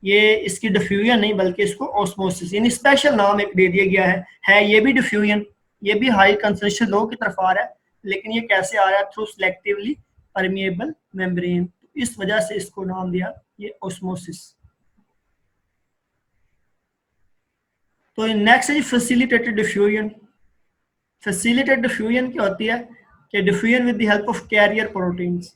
A: ये इसकी डिफ्यूजन नहीं बल्कि इसको ऑस्मोसिस, यानी स्पेशल नाम एक दे दिया गया है ये भी डिफ्यूजन, ये भी हाई कंसंट्रेशन लो की तरफ आ रहा है, लेकिन ये कैसे आ रहा है थ्रू सिलेक्टिवली परमिएबल मेम्ब्रेन। तो इस वजह से इसको नाम दिया ये ऑस्मोसिस। तो नेक्स्ट है फैसिलिटेटेड डिफ्यूजन। फैसिलिटेटेड डिफ्यूजन क्या होती है कि diffusion with the help of carrier proteins.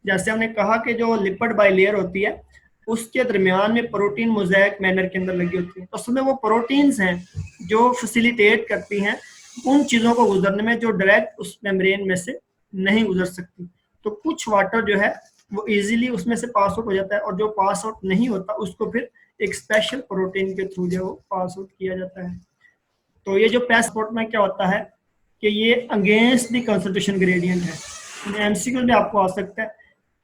A: जैसे हमने कहा कि जो लिपिड बाइलेयर होती है उसके दरमियान में प्रोटीन मोज़ेक मैनर के अंदर लगी होती है, तो उसमें वो प्रोटीन्स हैं जो फैसिलिटेट करती हैं उन चीज़ों को गुजरने में जो डायरेक्ट उस मेम्ब्रेन में से नहीं गुजर सकती। तो कुछ वाटर जो है वो इजीली उसमें से पास आउट हो जाता है, और जो पास आउट नहीं होता उसको फिर एक स्पेशल प्रोटीन के थ्रू जो पास आउट किया जाता है। तो ये जो पासपोर्ट में क्या होता है कि ये अगेंस्ट द कंसंट्रेशन ग्रेडियंट है। एमसीक्यू में आपको आ सकता है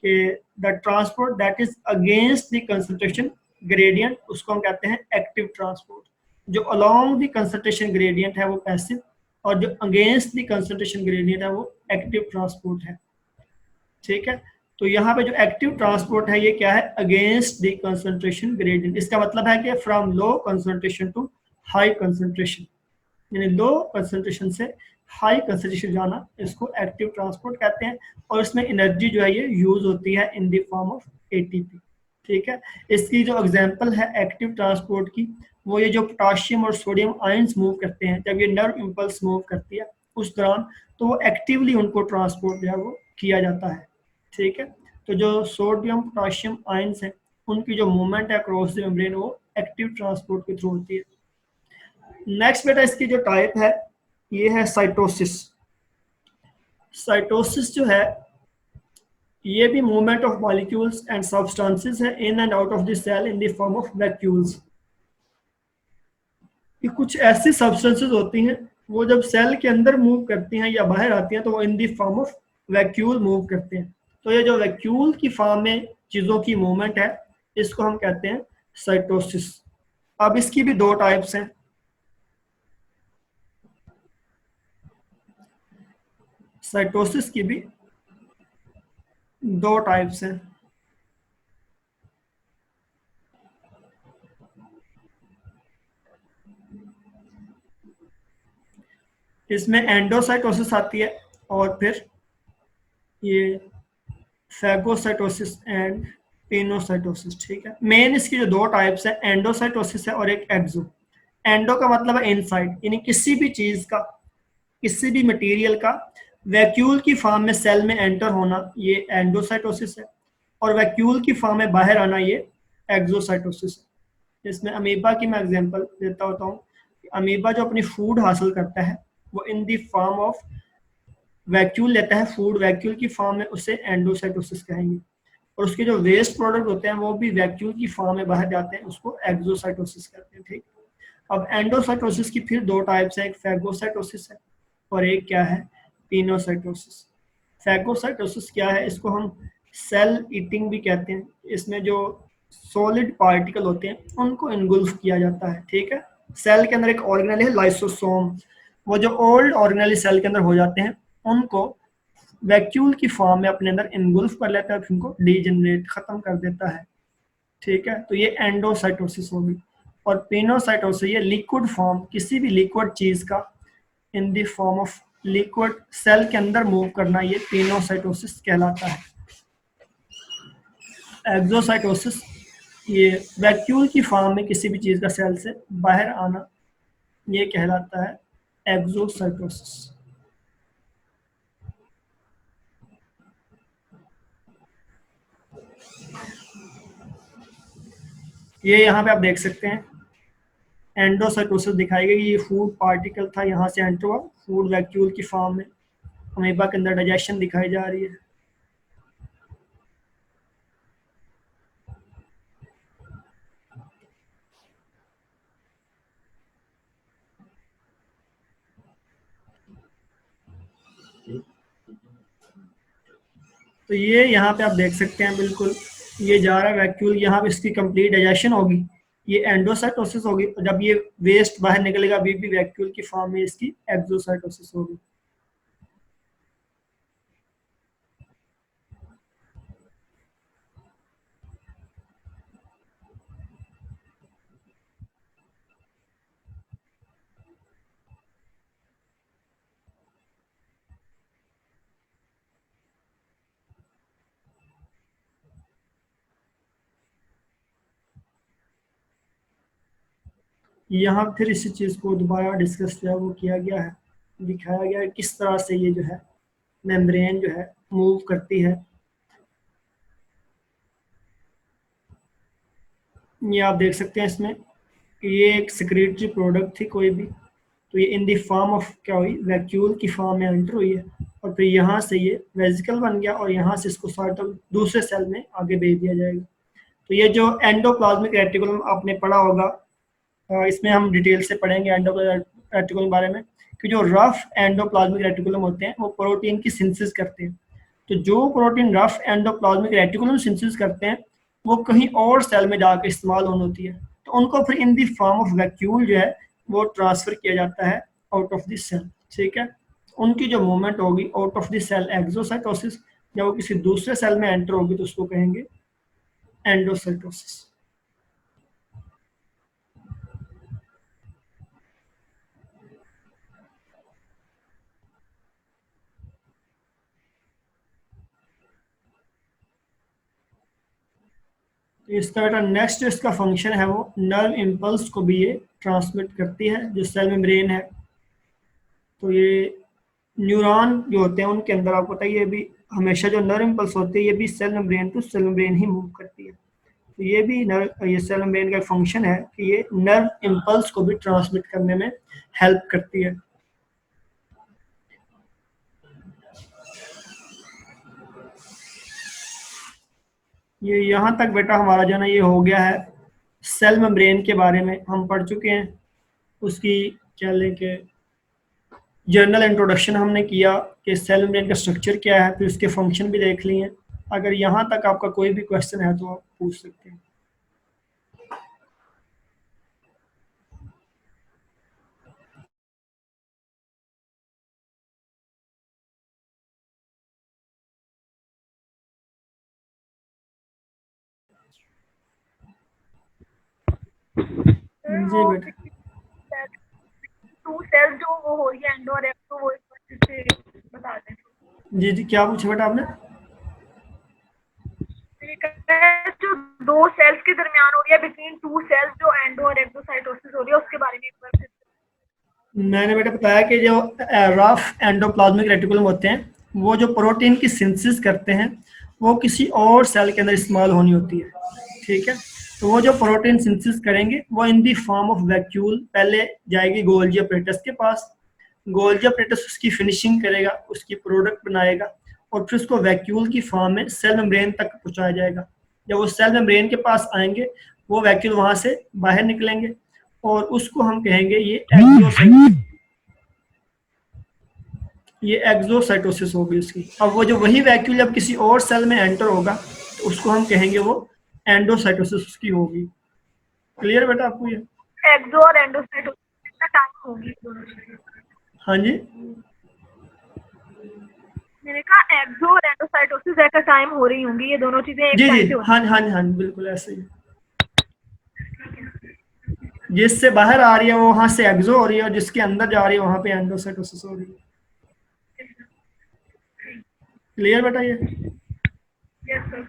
A: कि the transport that is against the concentration gradient उसको हम कहते हैं एक्टिव ट्रांसपोर्ट। जो अलोंग द कंसंट्रेशन ग्रेडियंट है वो पैसिव, और जो अगेंस्ट द कंसंट्रेशन ग्रेडियंट है वो एक्टिव ट्रांसपोर्ट है। ठीक है, तो यहाँ पे जो एक्टिव ट्रांसपोर्ट है ये क्या है, अगेंस्ट द कंसंट्रेशन ग्रेडियंट। इसका मतलब है कि from low concentration to high concentration, यानी लो कंसंट्रेशन से हाई कंसंट्रेशन जाना, इसको एक्टिव ट्रांसपोर्ट कहते हैं। और इसमें एनर्जी जो है ये यूज होती है इन द फॉर्म ऑफ एटीपी। ठीक है, इसकी जो एग्जांपल है एक्टिव ट्रांसपोर्ट की वो ये जो पोटाशियम और सोडियम आयंस मूव करते हैं, जब ये नर्व इम्पल्स मूव करती है उस दौरान, तो वो एक्टिवली उनको ट्रांसपोर्ट जो है वो किया जाता है। ठीक है, तो जो सोडियम पोटाशियम आयंस हैं उनकी जो मूवमेंट है अक्रॉस द मेम्ब्रेन वो एक्टिव ट्रांसपोर्ट के थ्रू होती है। नेक्स्ट बेटा इसकी जो टाइप है ये है साइटोसिस। साइटोसिस जो है ये भी movement of molecules and substances है in and out of the cell in the form of vacuoles. कि कुछ ऐसी सब्सटेंसेस होती हैं वो जब सेल के अंदर मूव करती हैं या बाहर आती हैं तो वो in the form of vacuole move करते हैं। तो ये जो वैक्यूल की फॉर्म में चीज़ों की मूवमेंट है इसको हम कहते हैं साइटोसिस। अब इसकी भी दो टाइप्स हैं। साइटोसिस की भी दो टाइप्स हैं। इसमें एंडोसाइटोसिस आती है और फिर ये फैगोसाइटोसिस एंड पिनोसाइटोसिस। ठीक है, मेन इसकी जो दो टाइप्स है एंडोसाइटोसिस है और एक एक्सो। एंडो का मतलब है इनसाइड, यानी किसी भी चीज का, किसी भी मटेरियल का वैक्यूल की फॉर्म में सेल में एंटर होना ये एंडोसाइटोसिस है, और वैक्यूल की फॉर्म में बाहर आना ये एक्सोसाइटोसिस है। इसमें अमीबा की मैं एग्जांपल देता होता हूँ। अमीबा जो अपनी फूड हासिल करता है वो in the form of vacuole लेता है, फूड वैक्यूल की फॉर्म में, उसे एंडोसाइटोसिस कहेंगे। और उसके जो वेस्ट प्रोडक्ट होते हैं वो भी वैक्यूल की फॉर्म में बाहर जाते हैं, उसको एक्सोसाइटोसिस कहते हैं। ठीक, अब एंडोसाइटोसिस की फिर दो टाइप्स है, एक फैगोसाइटोसिस है और एक क्या है, पिनोसाइटोसिस। फैगोसाइटोसिस क्या है, इसको हम सेल ईटिंग भी कहते हैं। इसमें जो सॉलिड पार्टिकल होते हैं उनको इनगुल्फ किया जाता है। ठीक है, सेल के अंदर एक ऑर्गेनेल है लाइसोसोम, वो जो ओल्ड ऑर्गेनेल सेल के अंदर हो जाते हैं उनको वैक्यूल की फॉर्म में अपने अंदर इनगुल्फ कर लेता है, फिर उनको डीजनरेट खत्म कर देता है। ठीक है, तो ये एंडोसाइटोसिस होगी। और पिनोसाइटोसिस ये लिक्विड फॉर्म, किसी भी लिक्विड चीज का in the form of liquid cell के अंदर मूव करना, ये पिनोसाइटोसिस कहलाता है। एक्सोसाइटोसिस ये वैक्यूल की फॉर्म में किसी भी चीज का सेल से बाहर आना, ये कहलाता है एक्सोसाइटोसिस। ये यहाँ पे आप देख सकते हैं एंडोसाइटोसिस दिखाई गई। ये फूड पार्टिकल था, यहाँ से एंटर हुआ फूड वैक्यूल की फॉर्म में, अमीबा के अंदर डाइजेशन दिखाई जा रही है। तो ये यहाँ पे आप देख सकते हैं बिल्कुल, ये जा रहा है वैक्यूल, यहाँ पे इसकी कंप्लीट डाइजेशन होगी, ये एंडोसाइटोसिस होगी। और जब ये वेस्ट बाहर निकलेगा अभी भी वैक्यूल की फॉर्म में, इसकी एक्सोसाइटोसिस होगी। यहाँ फिर इसी चीज को दोबारा डिस्कस जो है वो किया गया है, दिखाया गया है किस तरह से ये जो है मेम्ब्रेन जो है मूव करती है। ये आप देख सकते हैं इसमें कि ये एक सेक्रेटरी प्रोडक्ट थी कोई भी, तो ये इन द फॉर्म ऑफ क्या हुई, वैक्यूल की फॉर्म में एंटर हुई है, और फिर यहाँ से ये वेजिकल बन गया और यहाँ से इसको सॉर्ट ऑफ दूसरे सेल में आगे भेज दिया जाएगा। तो ये जो एंडोप्लाज्मिक रेटिकुलम आपने पढ़ा होगा, इसमें हम डिटेल से पढ़ेंगे एंडोप्लाज्मिक रेटिकुलम के बारे में, कि जो रफ एंडोप्लाज्मिक रेटिकुलम होते हैं वो प्रोटीन की सिंथेसिस करते हैं। तो जो protein rough endoplasmic reticulum synthesis करते हैं वो कहीं और सेल में जाकर इस्तेमाल होती है, तो उनको फिर इन दी फॉर्म ऑफ वैक्यूल जो है वो ट्रांसफर किया जाता है आउट ऑफ द सेल। ठीक है, उनकी जो मूवमेंट होगी out of the cell exocytosis, जब वो किसी दूसरे सेल में एंटर होगी तो उसको कहेंगे एंडोसाइटोसिस। तो इसका बेटा नेक्स्ट इसका फंक्शन है वो नर्व इम्पल्स को भी ये ट्रांसमिट करती है जो सेल मेम्ब्रेन है। तो ये न्यूरॉन जो होते हैं उनके अंदर आपको पता है ये भी हमेशा जो नर्व इम्पल्स होती है ये भी cell membrane to cell membrane ही मूव करती है। तो ये भी नर्व, ये सेल मेम्ब्रेन का फंक्शन है कि ये नर्व इम्पल्स को भी ट्रांसमिट करने में हेल्प करती है। ये यहाँ तक बेटा हमारा जो है ना ये हो गया है सेल मेम्ब्रेन के बारे में हम पढ़ चुके हैं। उसकी क्या लें कि जनरल इंट्रोडक्शन हमने किया कि सेल मेम्ब्रेन का स्ट्रक्चर क्या है, फिर उसके फंक्शन भी देख लिए। अगर यहाँ तक आपका कोई भी क्वेश्चन है तो आप पूछ सकते हैं।
B: सर
A: जी
B: वो
A: बेटा।
B: टू सेल्स जो वो हो रही है एंडो और एक्टो, वो एक बार फिर से बता दें।
A: जी जी, क्या पूछा बेटा आपने?
B: जो दो सेल्स के दरमियान हो रही है बिटवीन टू सेल्स, जो एंडो और एक्टोसाइटोसिस हो रही है, उसके बारे में एक बार फिर से।
A: मैंने बेटा बताया कि जो रफ एंडोप्लाज्मिक रेटिकुलम होते हैं, वो जो प्रोटीन की सिंथेसिस करते हैं, वो किसी और सेल के अंदर इस्तेमाल होनी होती है। ठीक है, तो वो जो प्रोटीन सिंथेसिस करेंगे वो in the form of vacuole पहले जाएगी गोल्जी अपरेटस के पास। गोल्जी अपरेटस उसकी फिनिशिंग करेगा, उसकी प्रोडक्ट बनाएगा, और फिर उसको वैक्यूल की फॉर्म में सेल मेम्ब्रेन तक पहुंचाया जाएगा। जब वो सेल मेम्ब्रेन के पास आएंगे, वो वैक्यूल वहां से बाहर निकलेंगे, और उसको हम कहेंगे ये एक्सोसाइटोसिस होगी उसकी। अब वो जो वही वैक्यूल जब किसी और सेल में एंटर होगा, तो उसको हम कहेंगे वो एंडोसाइटोसिस उसकी होगी। क्लियर बेटा आपको ये?
B: एक्सो और एंडोसाइटोसिस कितना टाइम होगी दोनों चीजें?
A: हाँ जी।
B: मैंने कहा एक्सो और एंडोसाइटोसिस एट अ टाइम हो रही होंगी, ये दोनों चीजें एक
A: जी जी,
B: टाइम पे हो
A: हाँ
B: रही
A: हाँ हाँ, बिल्कुल ऐसे ही। जिससे बाहर आ रही है वो वहां से एक्सो हो रही है, और जिसके अंदर जा रही है वहां पे एंडोसाइटोसिस हो रही है। क्लियर बेटा ये?
B: हैं। Yes sir.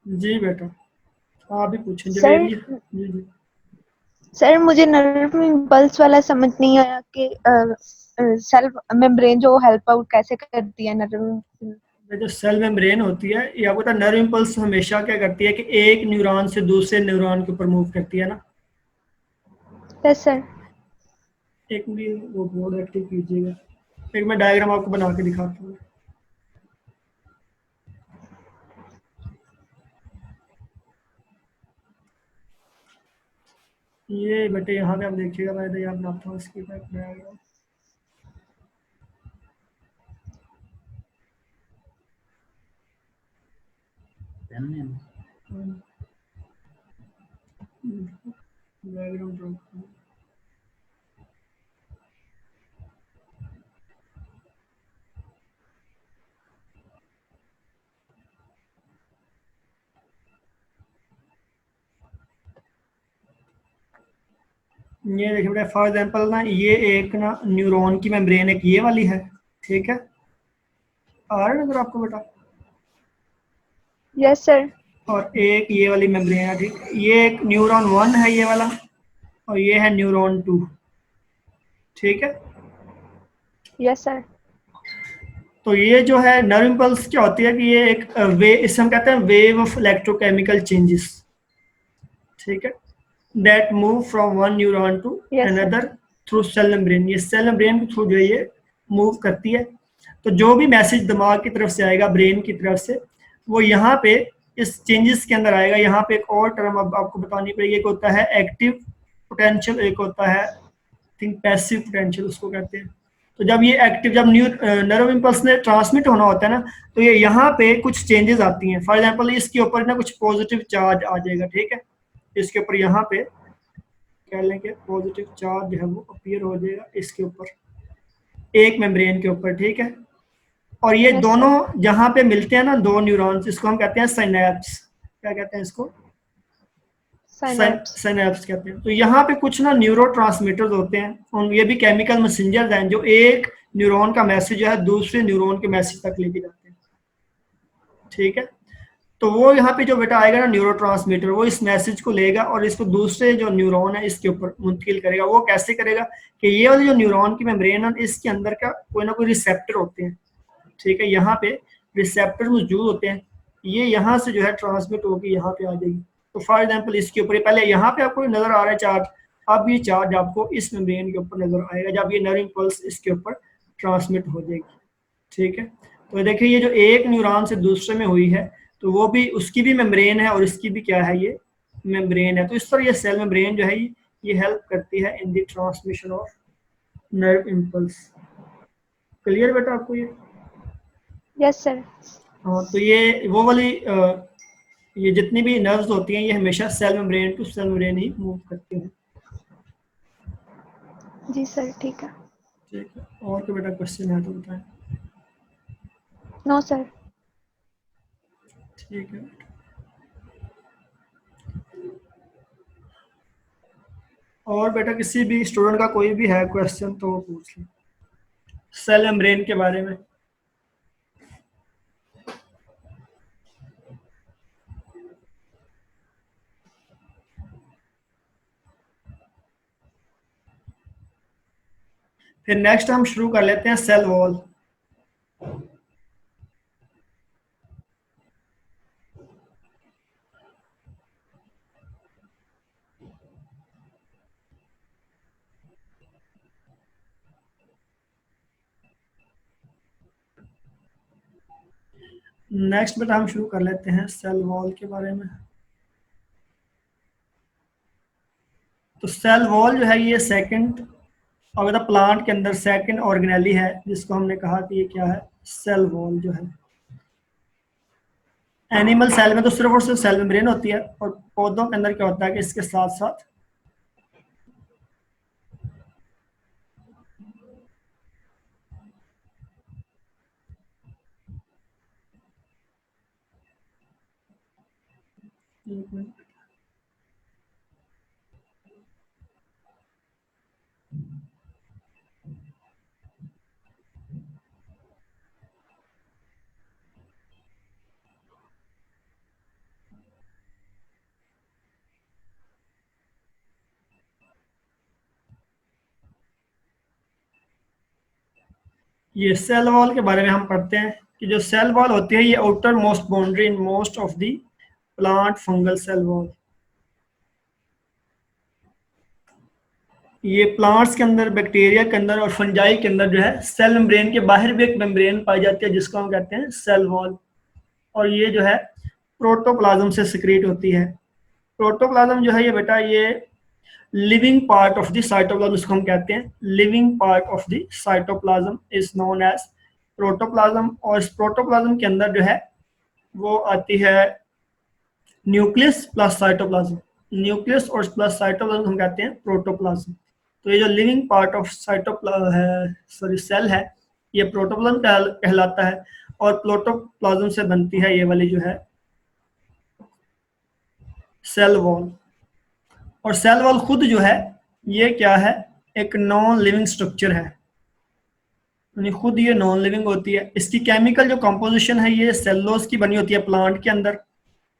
A: जी बेटा, आप भी पूछें
C: सर
A: जवेद जी। जी जी।
C: सर मुझे नर्व इम्पल्स वाला समझ नहीं आया कि सेल मेम्ब्रेन जो हेल्प आउट कैसे करती है नर्व।
A: जो सेल मेम्ब्रेन होती है, ये आपको पता है, नर्व इम्पल्स हमेशा क्या करती है कि एक न्यूरॉन से दूसरे न्यूरॉन के ऊपर मूव करती है ना।
C: Yes sir.
A: एक भी वो बोर्ड एक्टिव कीजिएगा, एक मैं डायग्राम आपको बना के दिखाता हूँ। ये बेटे यहाँ पे आप देखिएगा, मैं इधर यहाँ बनाता हूँ इसकी डायग्राम। डायग्राम ड्रॉ करता हूँ। ये देखिए बेटा, फॉर एग्जांपल ना, ये एक ना न्यूरॉन की मेम्ब्रेन एक ये वाली है। ठीक है, आ रहा है नजर आपको बेटा?
C: Yes sir.
A: और एक ये वाली मेम्ब्रेन है। ठीक, ये एक न्यूरॉन 1 है ये वाला, और ये है न्यूरॉन 2। ठीक है,
C: यस सर।
A: तो ये जो है नर्व इम्पल्स क्या होती है कि ये एक वे, इसे हम कहते हैं वेव ऑफ इलेक्ट्रोकेमिकल चेंजेस। ठीक है, that move from one neuron to
C: yes sir.
A: Another through cell membrane. ये सेल मेम्ब्रेन के थ्रू जो है ये मूव करती है। तो जो भी मैसेज दिमाग की तरफ से आएगा, ब्रेन की तरफ से, वो यहाँ पे इस चेंजेस के अंदर आएगा। यहाँ पे एक और टर्म अब आपको बतानी पड़ेगी, एक होता है एक्टिव पोटेंशियल, एक होता है थिंक पैसिव पोटेंशियल उसको कहते हैं। तो जब ये एक्टिव, जब न्यू नर्व इम्पल्स ने ट्रांसमिट होना होता है ना, तो ये यहाँ पे कुछ चेंजेस आती हैं। फॉर एग्जांपल इसके ऊपर ना कुछ पॉजिटिव चार्ज आ जाएगा। ठीक है, इसके ऊपर यहाँ पे कह लें कि पॉजिटिव चार्ज जो है वो अपीयर हो जाएगा इसके ऊपर, एक मेम्ब्रेन के ऊपर। ठीक है, और ये
C: यस
A: दोनों
C: सर।
A: जहाँ पे मिलते हैं ना, दो न्यूरॉन्स, इसको हम कहते हैं साइनैप्स। क्या कहते हैं इसको?
C: साइनैप्स।
A: सिनेप्स कहते हैं। तो यहाँ पे कुछ ना न्यूरोट्रांसमीटर्स होते हैं, और ये भी केमिकल मैसेंजर्स हैं जो एक न्यूरॉन का मैसेज जो है दूसरे न्यूरॉन के मैसेज तक लेके जाते हैं। ठीक है, तो वो यहाँ पे जो बेटा आएगा ना न्यूरोट्रांसमीटर, वो इस मैसेज को लेगा और इसको दूसरे जो न्यूरॉन है इसके ऊपर मुंतकिल करेगा। वो कैसे करेगा कि ये वाली जो न्यूरॉन की मेम्ब्रेन है, इसके अंदर का कोई ना कोई रिसेप्टर होते हैं। ठीक है, यहाँ पे रिसेप्टर मौजूद होते हैं। ये यहाँ से जो है ट्रांसमिट होकर यहाँ पे आ जाएगी। तो फॉर एग्जांपल इसके ऊपर पहले यहाँ पे आपको नजर आ रहा है चार्ज, अब ये चार्ज आपको इस मेम्ब्रेन के ऊपर नजर आएगा जब ये नर्व इम्पल्स इसके ऊपर ट्रांसमिट हो जाएगी। ठीक है, तो देखिए ये जो एक न्यूरॉन से दूसरे में हुई है, तो वो भी, उसकी भी मेम्ब्रेन है और इसकी भी क्या है, ये मेम्ब्रेन है। तो इस तरह ये सेल मेम्ब्रेन जो है ये हेल्प करती है in the transmission of nerve impulse. Clear बेटा आपको ये?
C: Yes sir.
A: हाँ, तो ये वो वाली ये जितनी भी नर्व्स होती हैं ये हमेशा cell membrane to cell membrane ही मूव करती हैं।
C: जी सर ठीक है।
A: ठीक है, और कोई बेटा क्वेश्चन है तो बताएं।
C: No sir.
A: ठीक है, और बेटा किसी भी स्टूडेंट का कोई भी है क्वेश्चन तो वो पूछ लें सेल मेम्ब्रेन के बारे में। फिर नेक्स्ट हम शुरू कर लेते हैं सेल वॉल। नेक्स्ट बेटा हम शुरू कर लेते हैं सेल वॉल के बारे में। तो सेल वॉल जो है ये सेकंड, अगर प्लांट के अंदर सेकंड ऑर्गेनेली है जिसको हमने कहा कि ये क्या है, सेल वॉल जो है। एनिमल सेल में तो सिर्फ और सिर्फ सेल मेम्ब्रेन होती है, और पौधों के अंदर क्या होता है कि इसके साथ साथ ये सेल वॉल के बारे में हम पढ़ते हैं कि जो सेल वॉल होती है ये outer most boundary in most of the plant fungal cell wall. ये प्लांट्स के अंदर, बैक्टीरिया के अंदर और फंजाई के अंदर जो है सेल मेम्ब्रेन के बाहर भी एक मेम्ब्रेन पाई जाती है जिसको हम कहते हैं सेल वॉल, और ये जो है प्रोटोप्लाज्म से सिक्रीट होती है। प्रोटोप्लाज्म जो है ये बेटा ये living part of the cytoplasm, इसको हम कहते हैं living part of the cytoplasm is known as protoplasm. और इस प्रोटोप्लाज्म के अंदर जो है वो आती है न्यूक्लियस प्लस साइटोप्लाज्म। न्यूक्लियस और प्लस साइटोप्लाज्म हम कहते हैं प्रोटोप्लाज्म। तो ये जो लिविंग पार्ट ऑफ सेल है ये प्रोटोप्लाज्म कहलाता है, और प्रोटोप्लाज्म से बनती है ये वाली जो है सेल वॉल। और सेल वॉल खुद जो है ये क्या है, एक नॉन लिविंग स्ट्रक्चर है, यानी खुद ये नॉन लिविंग होती है। इसकी केमिकल जो कंपोजिशन है ये सेलुलोज की बनी होती है प्लांट के अंदर,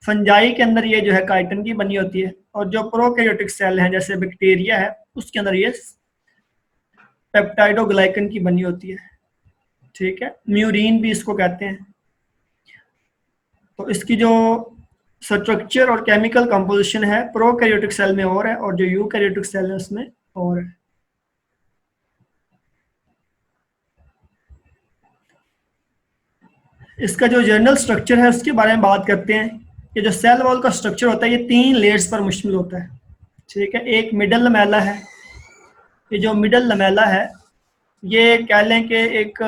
A: फंजाई के अंदर ये जो है काइटिन की बनी होती है, और जो प्रोकैरियोटिक सेल है जैसे बैक्टीरिया है उसके अंदर ये पेप्टाइडोग्लाइकन की बनी होती है। ठीक है, म्यूरिन भी इसको कहते हैं। तो इसकी जो स्ट्रक्चर और केमिकल कंपोजिशन है प्रोकैरियोटिक सेल में और है, और जो यूकैरियोटिक सेल है उसमें और है। इसका जो जनरल स्ट्रक्चर है उसके बारे में बात करते हैं कि जो सेल वॉल का स्ट्रक्चर होता है ये 3 लेयर्स पर मुश्तमिल होता है। ठीक है, एक मिडल लमेला है, ये जो मिडल लमेला है ये कह लें कि एक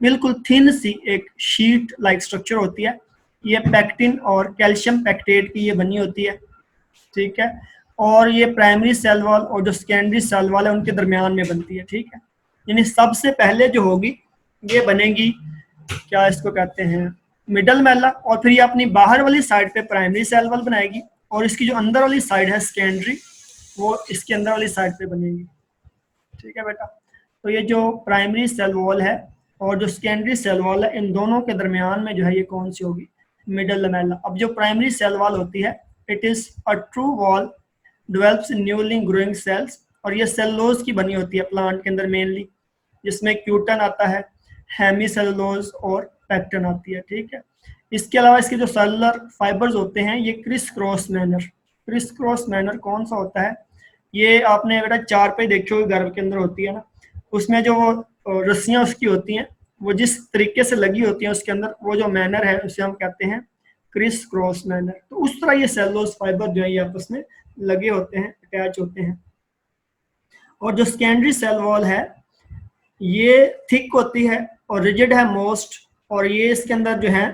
A: बिल्कुल थिन सी एक शीट लाइक स्ट्रक्चर होती है। ये पैक्टिन और कैल्शियम पैक्टेट की ये बनी होती है। ठीक है, और ये प्राइमरी सेल वॉल और जो सेकेंडरी सेल वॉल है उनके दरमियान में बनती है। ठीक है, यानी सबसे पहले जो होगी ये बनेगी, क्या इसको कहते हैं, मिडल मेला, और फिर ये अपनी बाहर वाली साइड पे प्राइमरी सेल वॉल बनाएगी, और इसकी जो अंदर वाली साइड है सेकेंडरी वो इसके अंदर वाली साइड पे बनेगी। ठीक है बेटा, तो ये जो प्राइमरी सेल वॉल है और जो सेकेंडरी सेल वॉल है इन दोनों के दरमियान में जो है ये कौन सी होगी, मिडल लमेला। अब जो प्राइमरी सेल वॉल होती है it is a true wall develops in newly growing cells, और ये सेलुलोज की बनी होती है प्लांट के अंदर मेनली, जिसमें क्यूटन आता है, हेमी सेलुलोज और पैक्टन आती है। ठीक है, इसके अलावा इसके जो सेलुलर फाइबर्स होते हैं ये क्रिस क्रॉस मैनर कौन सा होता है, ये आपने बेटा चार पे देखी होगी घर के अंदर होती है ना, उसमें जो रस्सियां उसकी होती हैं वो जिस तरीके से लगी होती है उसके अंदर, वो जो मैनर है उसे हम कहते हैं क्रिस क्रॉस मैनर। तो उस तरह ये सेलुलोज फाइबर जो है ये आपस में लगे होते हैं, अटैच होते हैं। और जो सेकेंडरी सेल वॉल है ये थिक होती है और रिजिड है मोस्ट, और ये इसके अंदर जो है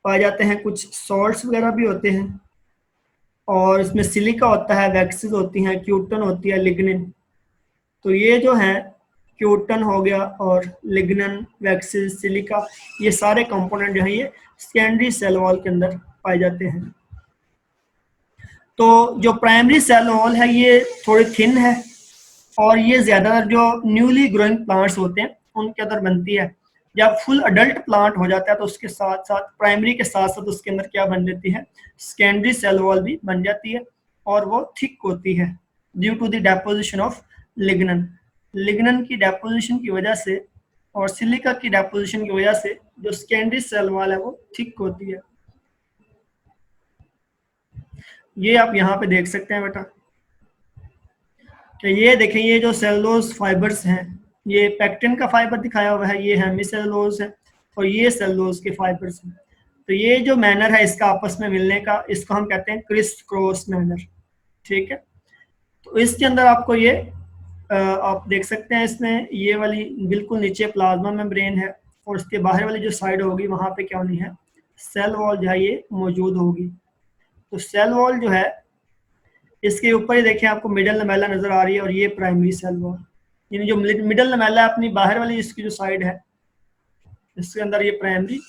A: पाए जाते हैं कुछ सॉल्ट्स वगैरह भी होते हैं, और इसमें सिलिका होता है, वैक्सीज होती हैं, क्यूटन होती है, लिग्निन। तो ये जो है क्यूटन हो गया और लिग्निन, वैक्सीज, सिलिका, ये सारे कंपोनेंट जो है ये सेकेंडरी सेल वॉल के अंदर पाए जाते हैं। तो जो प्राइमरी सेल वॉल है ये थोड़ी थिन है, और ये ज़्यादातर जो न्यूली ग्रोइंग प्लांट्स होते हैं उनके अंदर बनती है। जब फुल अडल्ट प्लांट हो जाता है तो उसके साथ साथ प्राइमरी के साथ साथ उसके अंदर क्या बन जाती है, सेकेंडरी सेल वॉल भी बन जाती है, और वो थिक होती है due to the deposition of lignin. Lignin की डेपोजिशन की वजह से और सिलिका की डेपोजिशन की वजह से जो सेकेंडरी सेल वॉल है वो थिक होती है। ये आप यहाँ पे देख सकते हैं बेटा, तो ये देखें, ये जो सेलुलोज फाइबर्स हैं, ये पेक्टिन का फाइबर दिखाया हुआ है, ये हेमीसेलुलोज है, और ये सेलुलोज के फाइबर्स हैं। तो ये जो मैनर है इसका आपस में मिलने का, इसको हम कहते हैं क्रिस क्रॉस मैनर, ठीक है। तो इसके अंदर आपको ये आप देख सकते हैं, इसमें ये वाली बिल्कुल नीचे प्लाज्मा मेम्ब्रेन है, और उसके बाहर वाली जो साइड होगी वहाँ पे क्या नहीं है, सेल वॉल जो है ये मौजूद होगी। तो सेल वॉल जो है इसके ऊपर ही देखें आपको मिडल लमेला नजर आ रही है, और ये प्राइमरी सेल वॉल, यानी जो मिडल लमेला अपनी बाहर वाली इसकी जो साइड है इसके अंदर ये प्राइमरी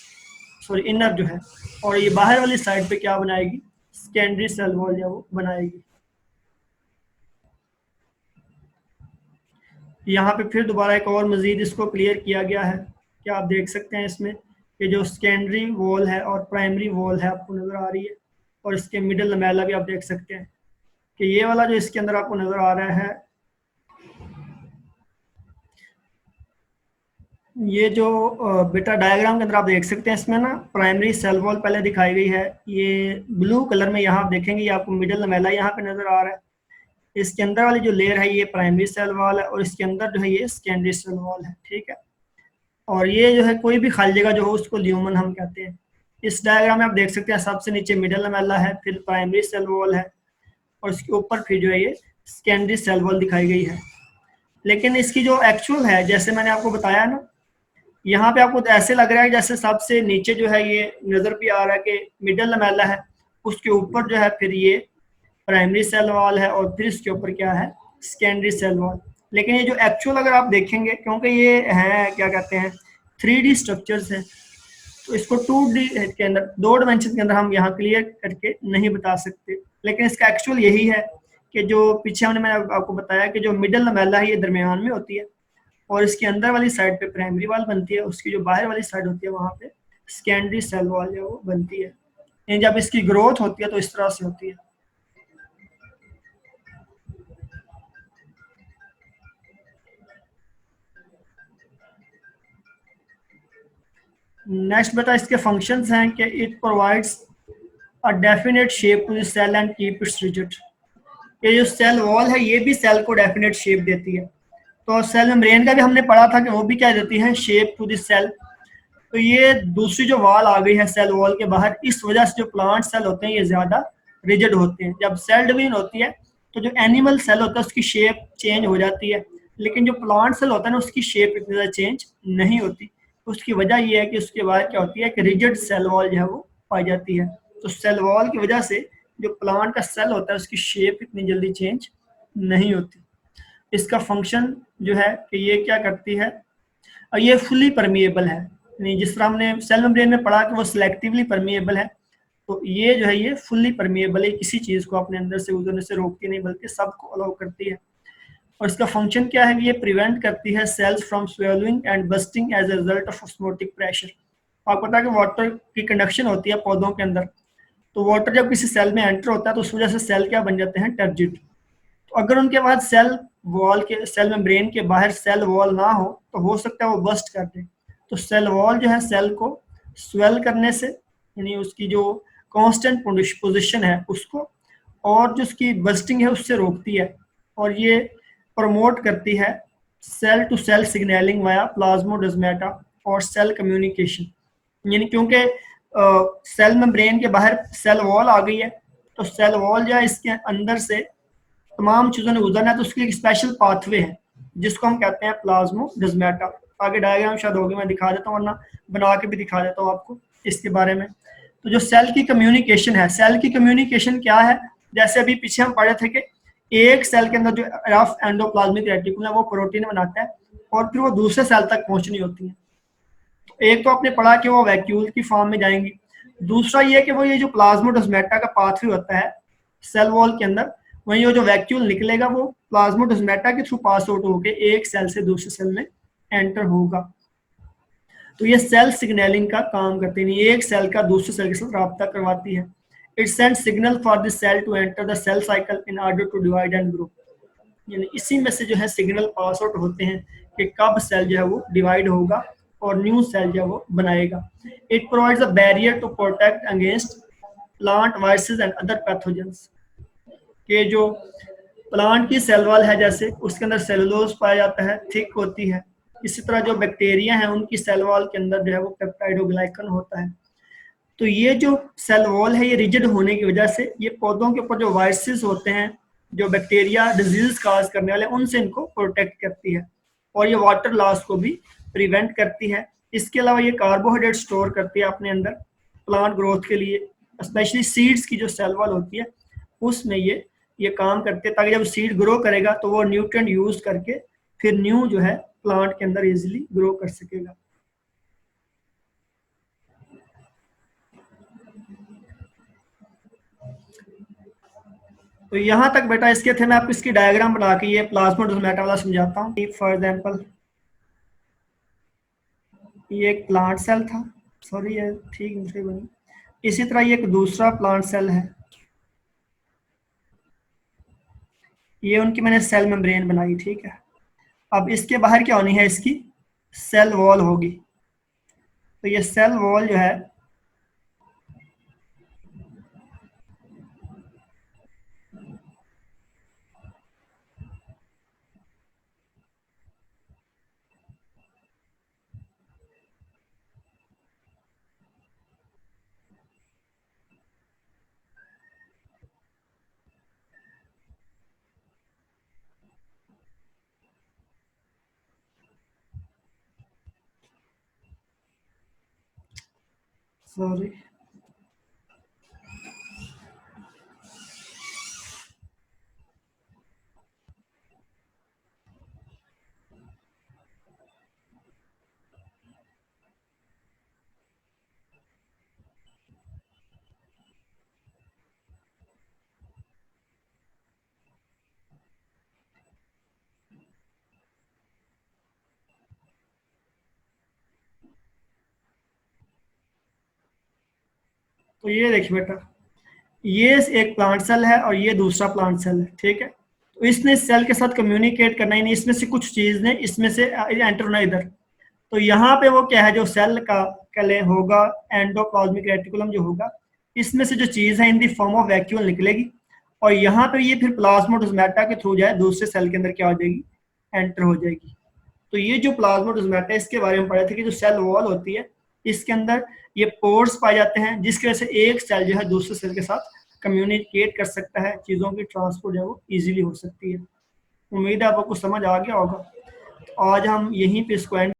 A: इनर जो है, और ये बाहर वाली साइड पे क्या बनाएगी, सेकेंडरी सेल वॉल जो वो बनाएगी। यहाँ पे फिर दोबारा एक और मजीद इसको क्लियर किया गया है कि आप देख सकते हैं इसमें कि जो सेकेंडरी वॉल है और प्राइमरी वॉल है आपको नजर आ रही है, और इसके मिडल लमेला भी आप देख सकते हैं कि ये वाला जो इसके अंदर आपको नजर आ रहा है, ये जो बेटा डायग्राम के अंदर आप देख सकते हैं, इसमें ना प्राइमरी सेल वॉल पहले दिखाई गई है, ये ब्लू कलर में यहाँ आप देखेंगे, ये आपको मिडल लमेला यहाँ पे नजर आ रहा है। इसके अंदर वाली जो लेयर है ये प्राइमरी सेल वॉल है, और इसके अंदर जो है ये सेकेंडरी सेल वॉल है, ठीक है। और ये जो है कोई भी खाली जगह जो हो उसको ल्यूमन हम कहते हैं। इस डायग्राम में आप देख सकते हैं सबसे नीचे मिडल लमेला है, फिर प्राइमरी सेल वॉल है, और इसके ऊपर फिर जो है ये सेकेंडरी सेल वॉल दिखाई गई है। लेकिन इसकी जो एक्चुअल है, जैसे मैंने आपको बताया ना, यहाँ पे आपको तो ऐसे लग रहा है जैसे सबसे नीचे जो है ये नजर भी आ रहा है कि मिडल लमेला है, उसके ऊपर जो है फिर ये प्राइमरी सेल वॉल है, और फिर इसके ऊपर क्या है, सेकेंडरी सेल वॉल। लेकिन ये जो एक्चुअल अगर आप देखेंगे, क्योंकि ये है क्या कहते हैं 3D स्ट्रक्चर्स है, तो इसको 2D के अंदर, 2 डिमेंशन के अंदर हम यहाँ क्लियर करके नहीं बता सकते। लेकिन इसका एक्चुअल यही है कि जो पीछे मैंने आपको बताया कि जो मिडल लमेला है ये दरमियान में होती है, और इसके अंदर वाली साइड पे प्राइमरी वॉल बनती है, उसकी जो बाहर वाली साइड होती है वहाँ पे सेकेंडरी सेल वॉल जो वो बनती है। यानी जब इसकी ग्रोथ होती है तो इस तरह से होती है। नेक्स्ट बेटा इसके फंक्शंस हैं कि it provides a definite shape to the cell and keep its rigid. ये जो सेल वॉल है ये भी सेल को डेफिनेट शेप देती है। तो सेल मेम्ब्रेन का भी हमने पढ़ा था कि वो भी क्या देती है, शेप टू द सेल। तो ये दूसरी जो वॉल आ गई है सेल वॉल के बाहर, इस वजह से जो प्लांट सेल होते हैं ये ज्यादा रिजिड होते हैं। जब सेल डिवीजन होती है तो जो एनिमल सेल होता है उसकी शेप चेंज हो जाती है, लेकिन जो प्लांट सेल होता है ना उसकी शेप इतनी ज्यादा चेंज नहीं होती। उसकी वजह यह है कि उसके बाद क्या होती है कि रिजिड सेल वॉल जो है वो पाई जाती है। तो सेल वॉल की वजह से जो प्लांट का सेल होता है उसकी शेप इतनी जल्दी चेंज नहीं होती। इसका फंक्शन जो है कि ये क्या करती है, और ये फुली परमिएबल है, नहीं जिस तरह हमने सेल मेम्ब्रेन में पढ़ा कि वो सिलेक्टिवली परमिएबल है, तो ये जो है ये फुली परमिएबल है, किसी चीज को अपने अंदर से गुजरने से रोकती नहीं बल्कि सबको अलाउ करती है। और इसका फंक्शन क्या है, ये प्रिवेंट करती है cells from swelling and busting as a result of osmotic pressure. आपको पता है कि वाटर की कंडक्शन होती है पौधों के अंदर, तो वाटर जब किसी सेल में एंटर होता है तो उस वजह से सेल क्या बन जाते हैं, टर्जिड। तो अगर उनके बाद सेल वॉल के, सेल मेम्ब्रेन के बाहर सेल वॉल ना हो तो हो सकता है वो बस्ट कर दे। तो सेल वॉल जो है सेल को स्वेल करने से, यानी उसकी जो कांस्टेंट पोजीशन है उसको, और जो उसकी बस्टिंग है उससे रोकती है, और ये प्रमोट करती है cell to cell signalling via plasmodesmata और सेल कम्युनिकेशन, यानी क्योंकि सेल मेम्ब्रेन के बाहर सेल वॉल आ गई है, तो सेल वॉल जो है इसके अंदर से तमाम चीज़ों ने गुजरना है, तो उसके लिए एक स्पेशल पाथवे है जिसको हम कहते हैं प्लाज्मोडेस्माटा। आगे डायग्राम शायद होगी, मैं दिखा देता हूँ, वरना बना के भी दिखा देता हूँ आपको इसके बारे में। तो जो सेल की कम्युनिकेशन है, सेल की कम्युनिकेशन क्या है, जैसे अभी पीछे हम पढ़े थे कि एक सेल के अंदर जो रफ एंडोप्लाज्मिक रेटिकुलम है वो प्रोटीन बनाता है और फिर वो दूसरे सेल तक पहुंचनी होती है। एक तो आपने पढ़ा कि वो वैक्यूल की फॉर्म में जाएंगी, दूसरा ये कि वो ये जो प्लाज्मोडेस्माटा का पाथवे होता है सेल वॉल के अंदर, वहीं वो जो वैक्यूल निकलेगा वो प्लाज्मोडेस्माटा के थ्रू पास आउट होकर एक सेल से दूसरे सेल में एंटर होगा। तो ये सेल सिग्नलिंग का काम करते हैं, एक सेल का दूसरे सेल के साथ राब्ता करवाती है। It send signal for the cell to enter the cell cycle in order to divide and grow, यानी इसी में से जो है सिग्नल पास आउट होते हैं कि कब सेल जो है वो डिवाइड होगा और न्यू सेल जो है वो बनाएगा। It provides a barrier to protect against plant viruses and other pathogens, के जो प्लांट की सेल वॉल है जैसे उसके अंदर सेलुलोज पाया जाता है, थिक होती है, इसी तरह जो बैक्टीरिया हैं उनकी सेल वॉल के अंदर जो है वो पेप्टाइडोग्लाइकन होता है। तो ये जो सेल वॉल है ये रिजिड होने की वजह से ये पौधों के ऊपर जो वायरसेस होते हैं, जो बैक्टीरिया डिजीज काज करने वाले, उनसे इनको प्रोटेक्ट करती है और ये वाटर लॉस को भी प्रिवेंट करती है। इसके अलावा ये कार्बोहाइड्रेट स्टोर करती है अपने अंदर प्लांट ग्रोथ के लिए, स्पेशली सीड्स की जो सेल वॉल होती है उसमें ये काम करते हैं, ताकि जब सीड ग्रो करेगा तो वो न्यूट्रिएंट यूज करके फिर न्यू जो है प्लांट के अंदर इजीली ग्रो कर सकेगा। तो यहाँ तक बेटा इसके थे, मैं आपको इसकी डायग्राम बना के ये प्लाज्मोडेस्माटा वाला समझाता हूँ। फॉर एग्जांपल ये एक प्लांट सेल था, सॉरी ये ठीक नहीं बनी। इसी तरह ये एक दूसरा प्लांट सेल है, ये उनकी मैंने सेल मेम्ब्रेन बनाई, ठीक है। अब इसके बाहर क्या होनी है, इसकी सेल वॉल होगी। तो ये सेल वॉल जो है सॉरी तो ये देखिए बेटा, ये एक प्लांट सेल है और ये दूसरा प्लांट सेल है, ठीक है। तो इसने इस सेल के साथ कम्युनिकेट करना, यानी इसमें से कुछ चीज ने इसमें से एंटर होना इधर। तो यहाँ पे वो क्या है, जो सेल का कले होगा एंडोप्लाज्मिक रेटिकुलम जो होगा, इसमें से जो चीज है इन दी फॉर्म ऑफ वैक्यूल निकलेगी और यहाँ पे ये फिर प्लाज्मोडेस्माटा के थ्रू जाए दूसरे सेल के अंदर क्या हो जाएगी, एंटर हो जाएगी। तो ये जो प्लाज्मोडेस्माटा है इसके बारे में पढ़े थे कि जो सेल वॉल होती है इसके अंदर ये पोर्स पाए जाते हैं, जिसकी वजह से एक सेल जो है दूसरे सेल के साथ कम्युनिकेट कर सकता है, चीज़ों की ट्रांसपोर्ट जो है वो ईजिली हो सकती है। उम्मीद है आपको समझ आ गया होगा। तो आज हम यहीं पे इसको एंड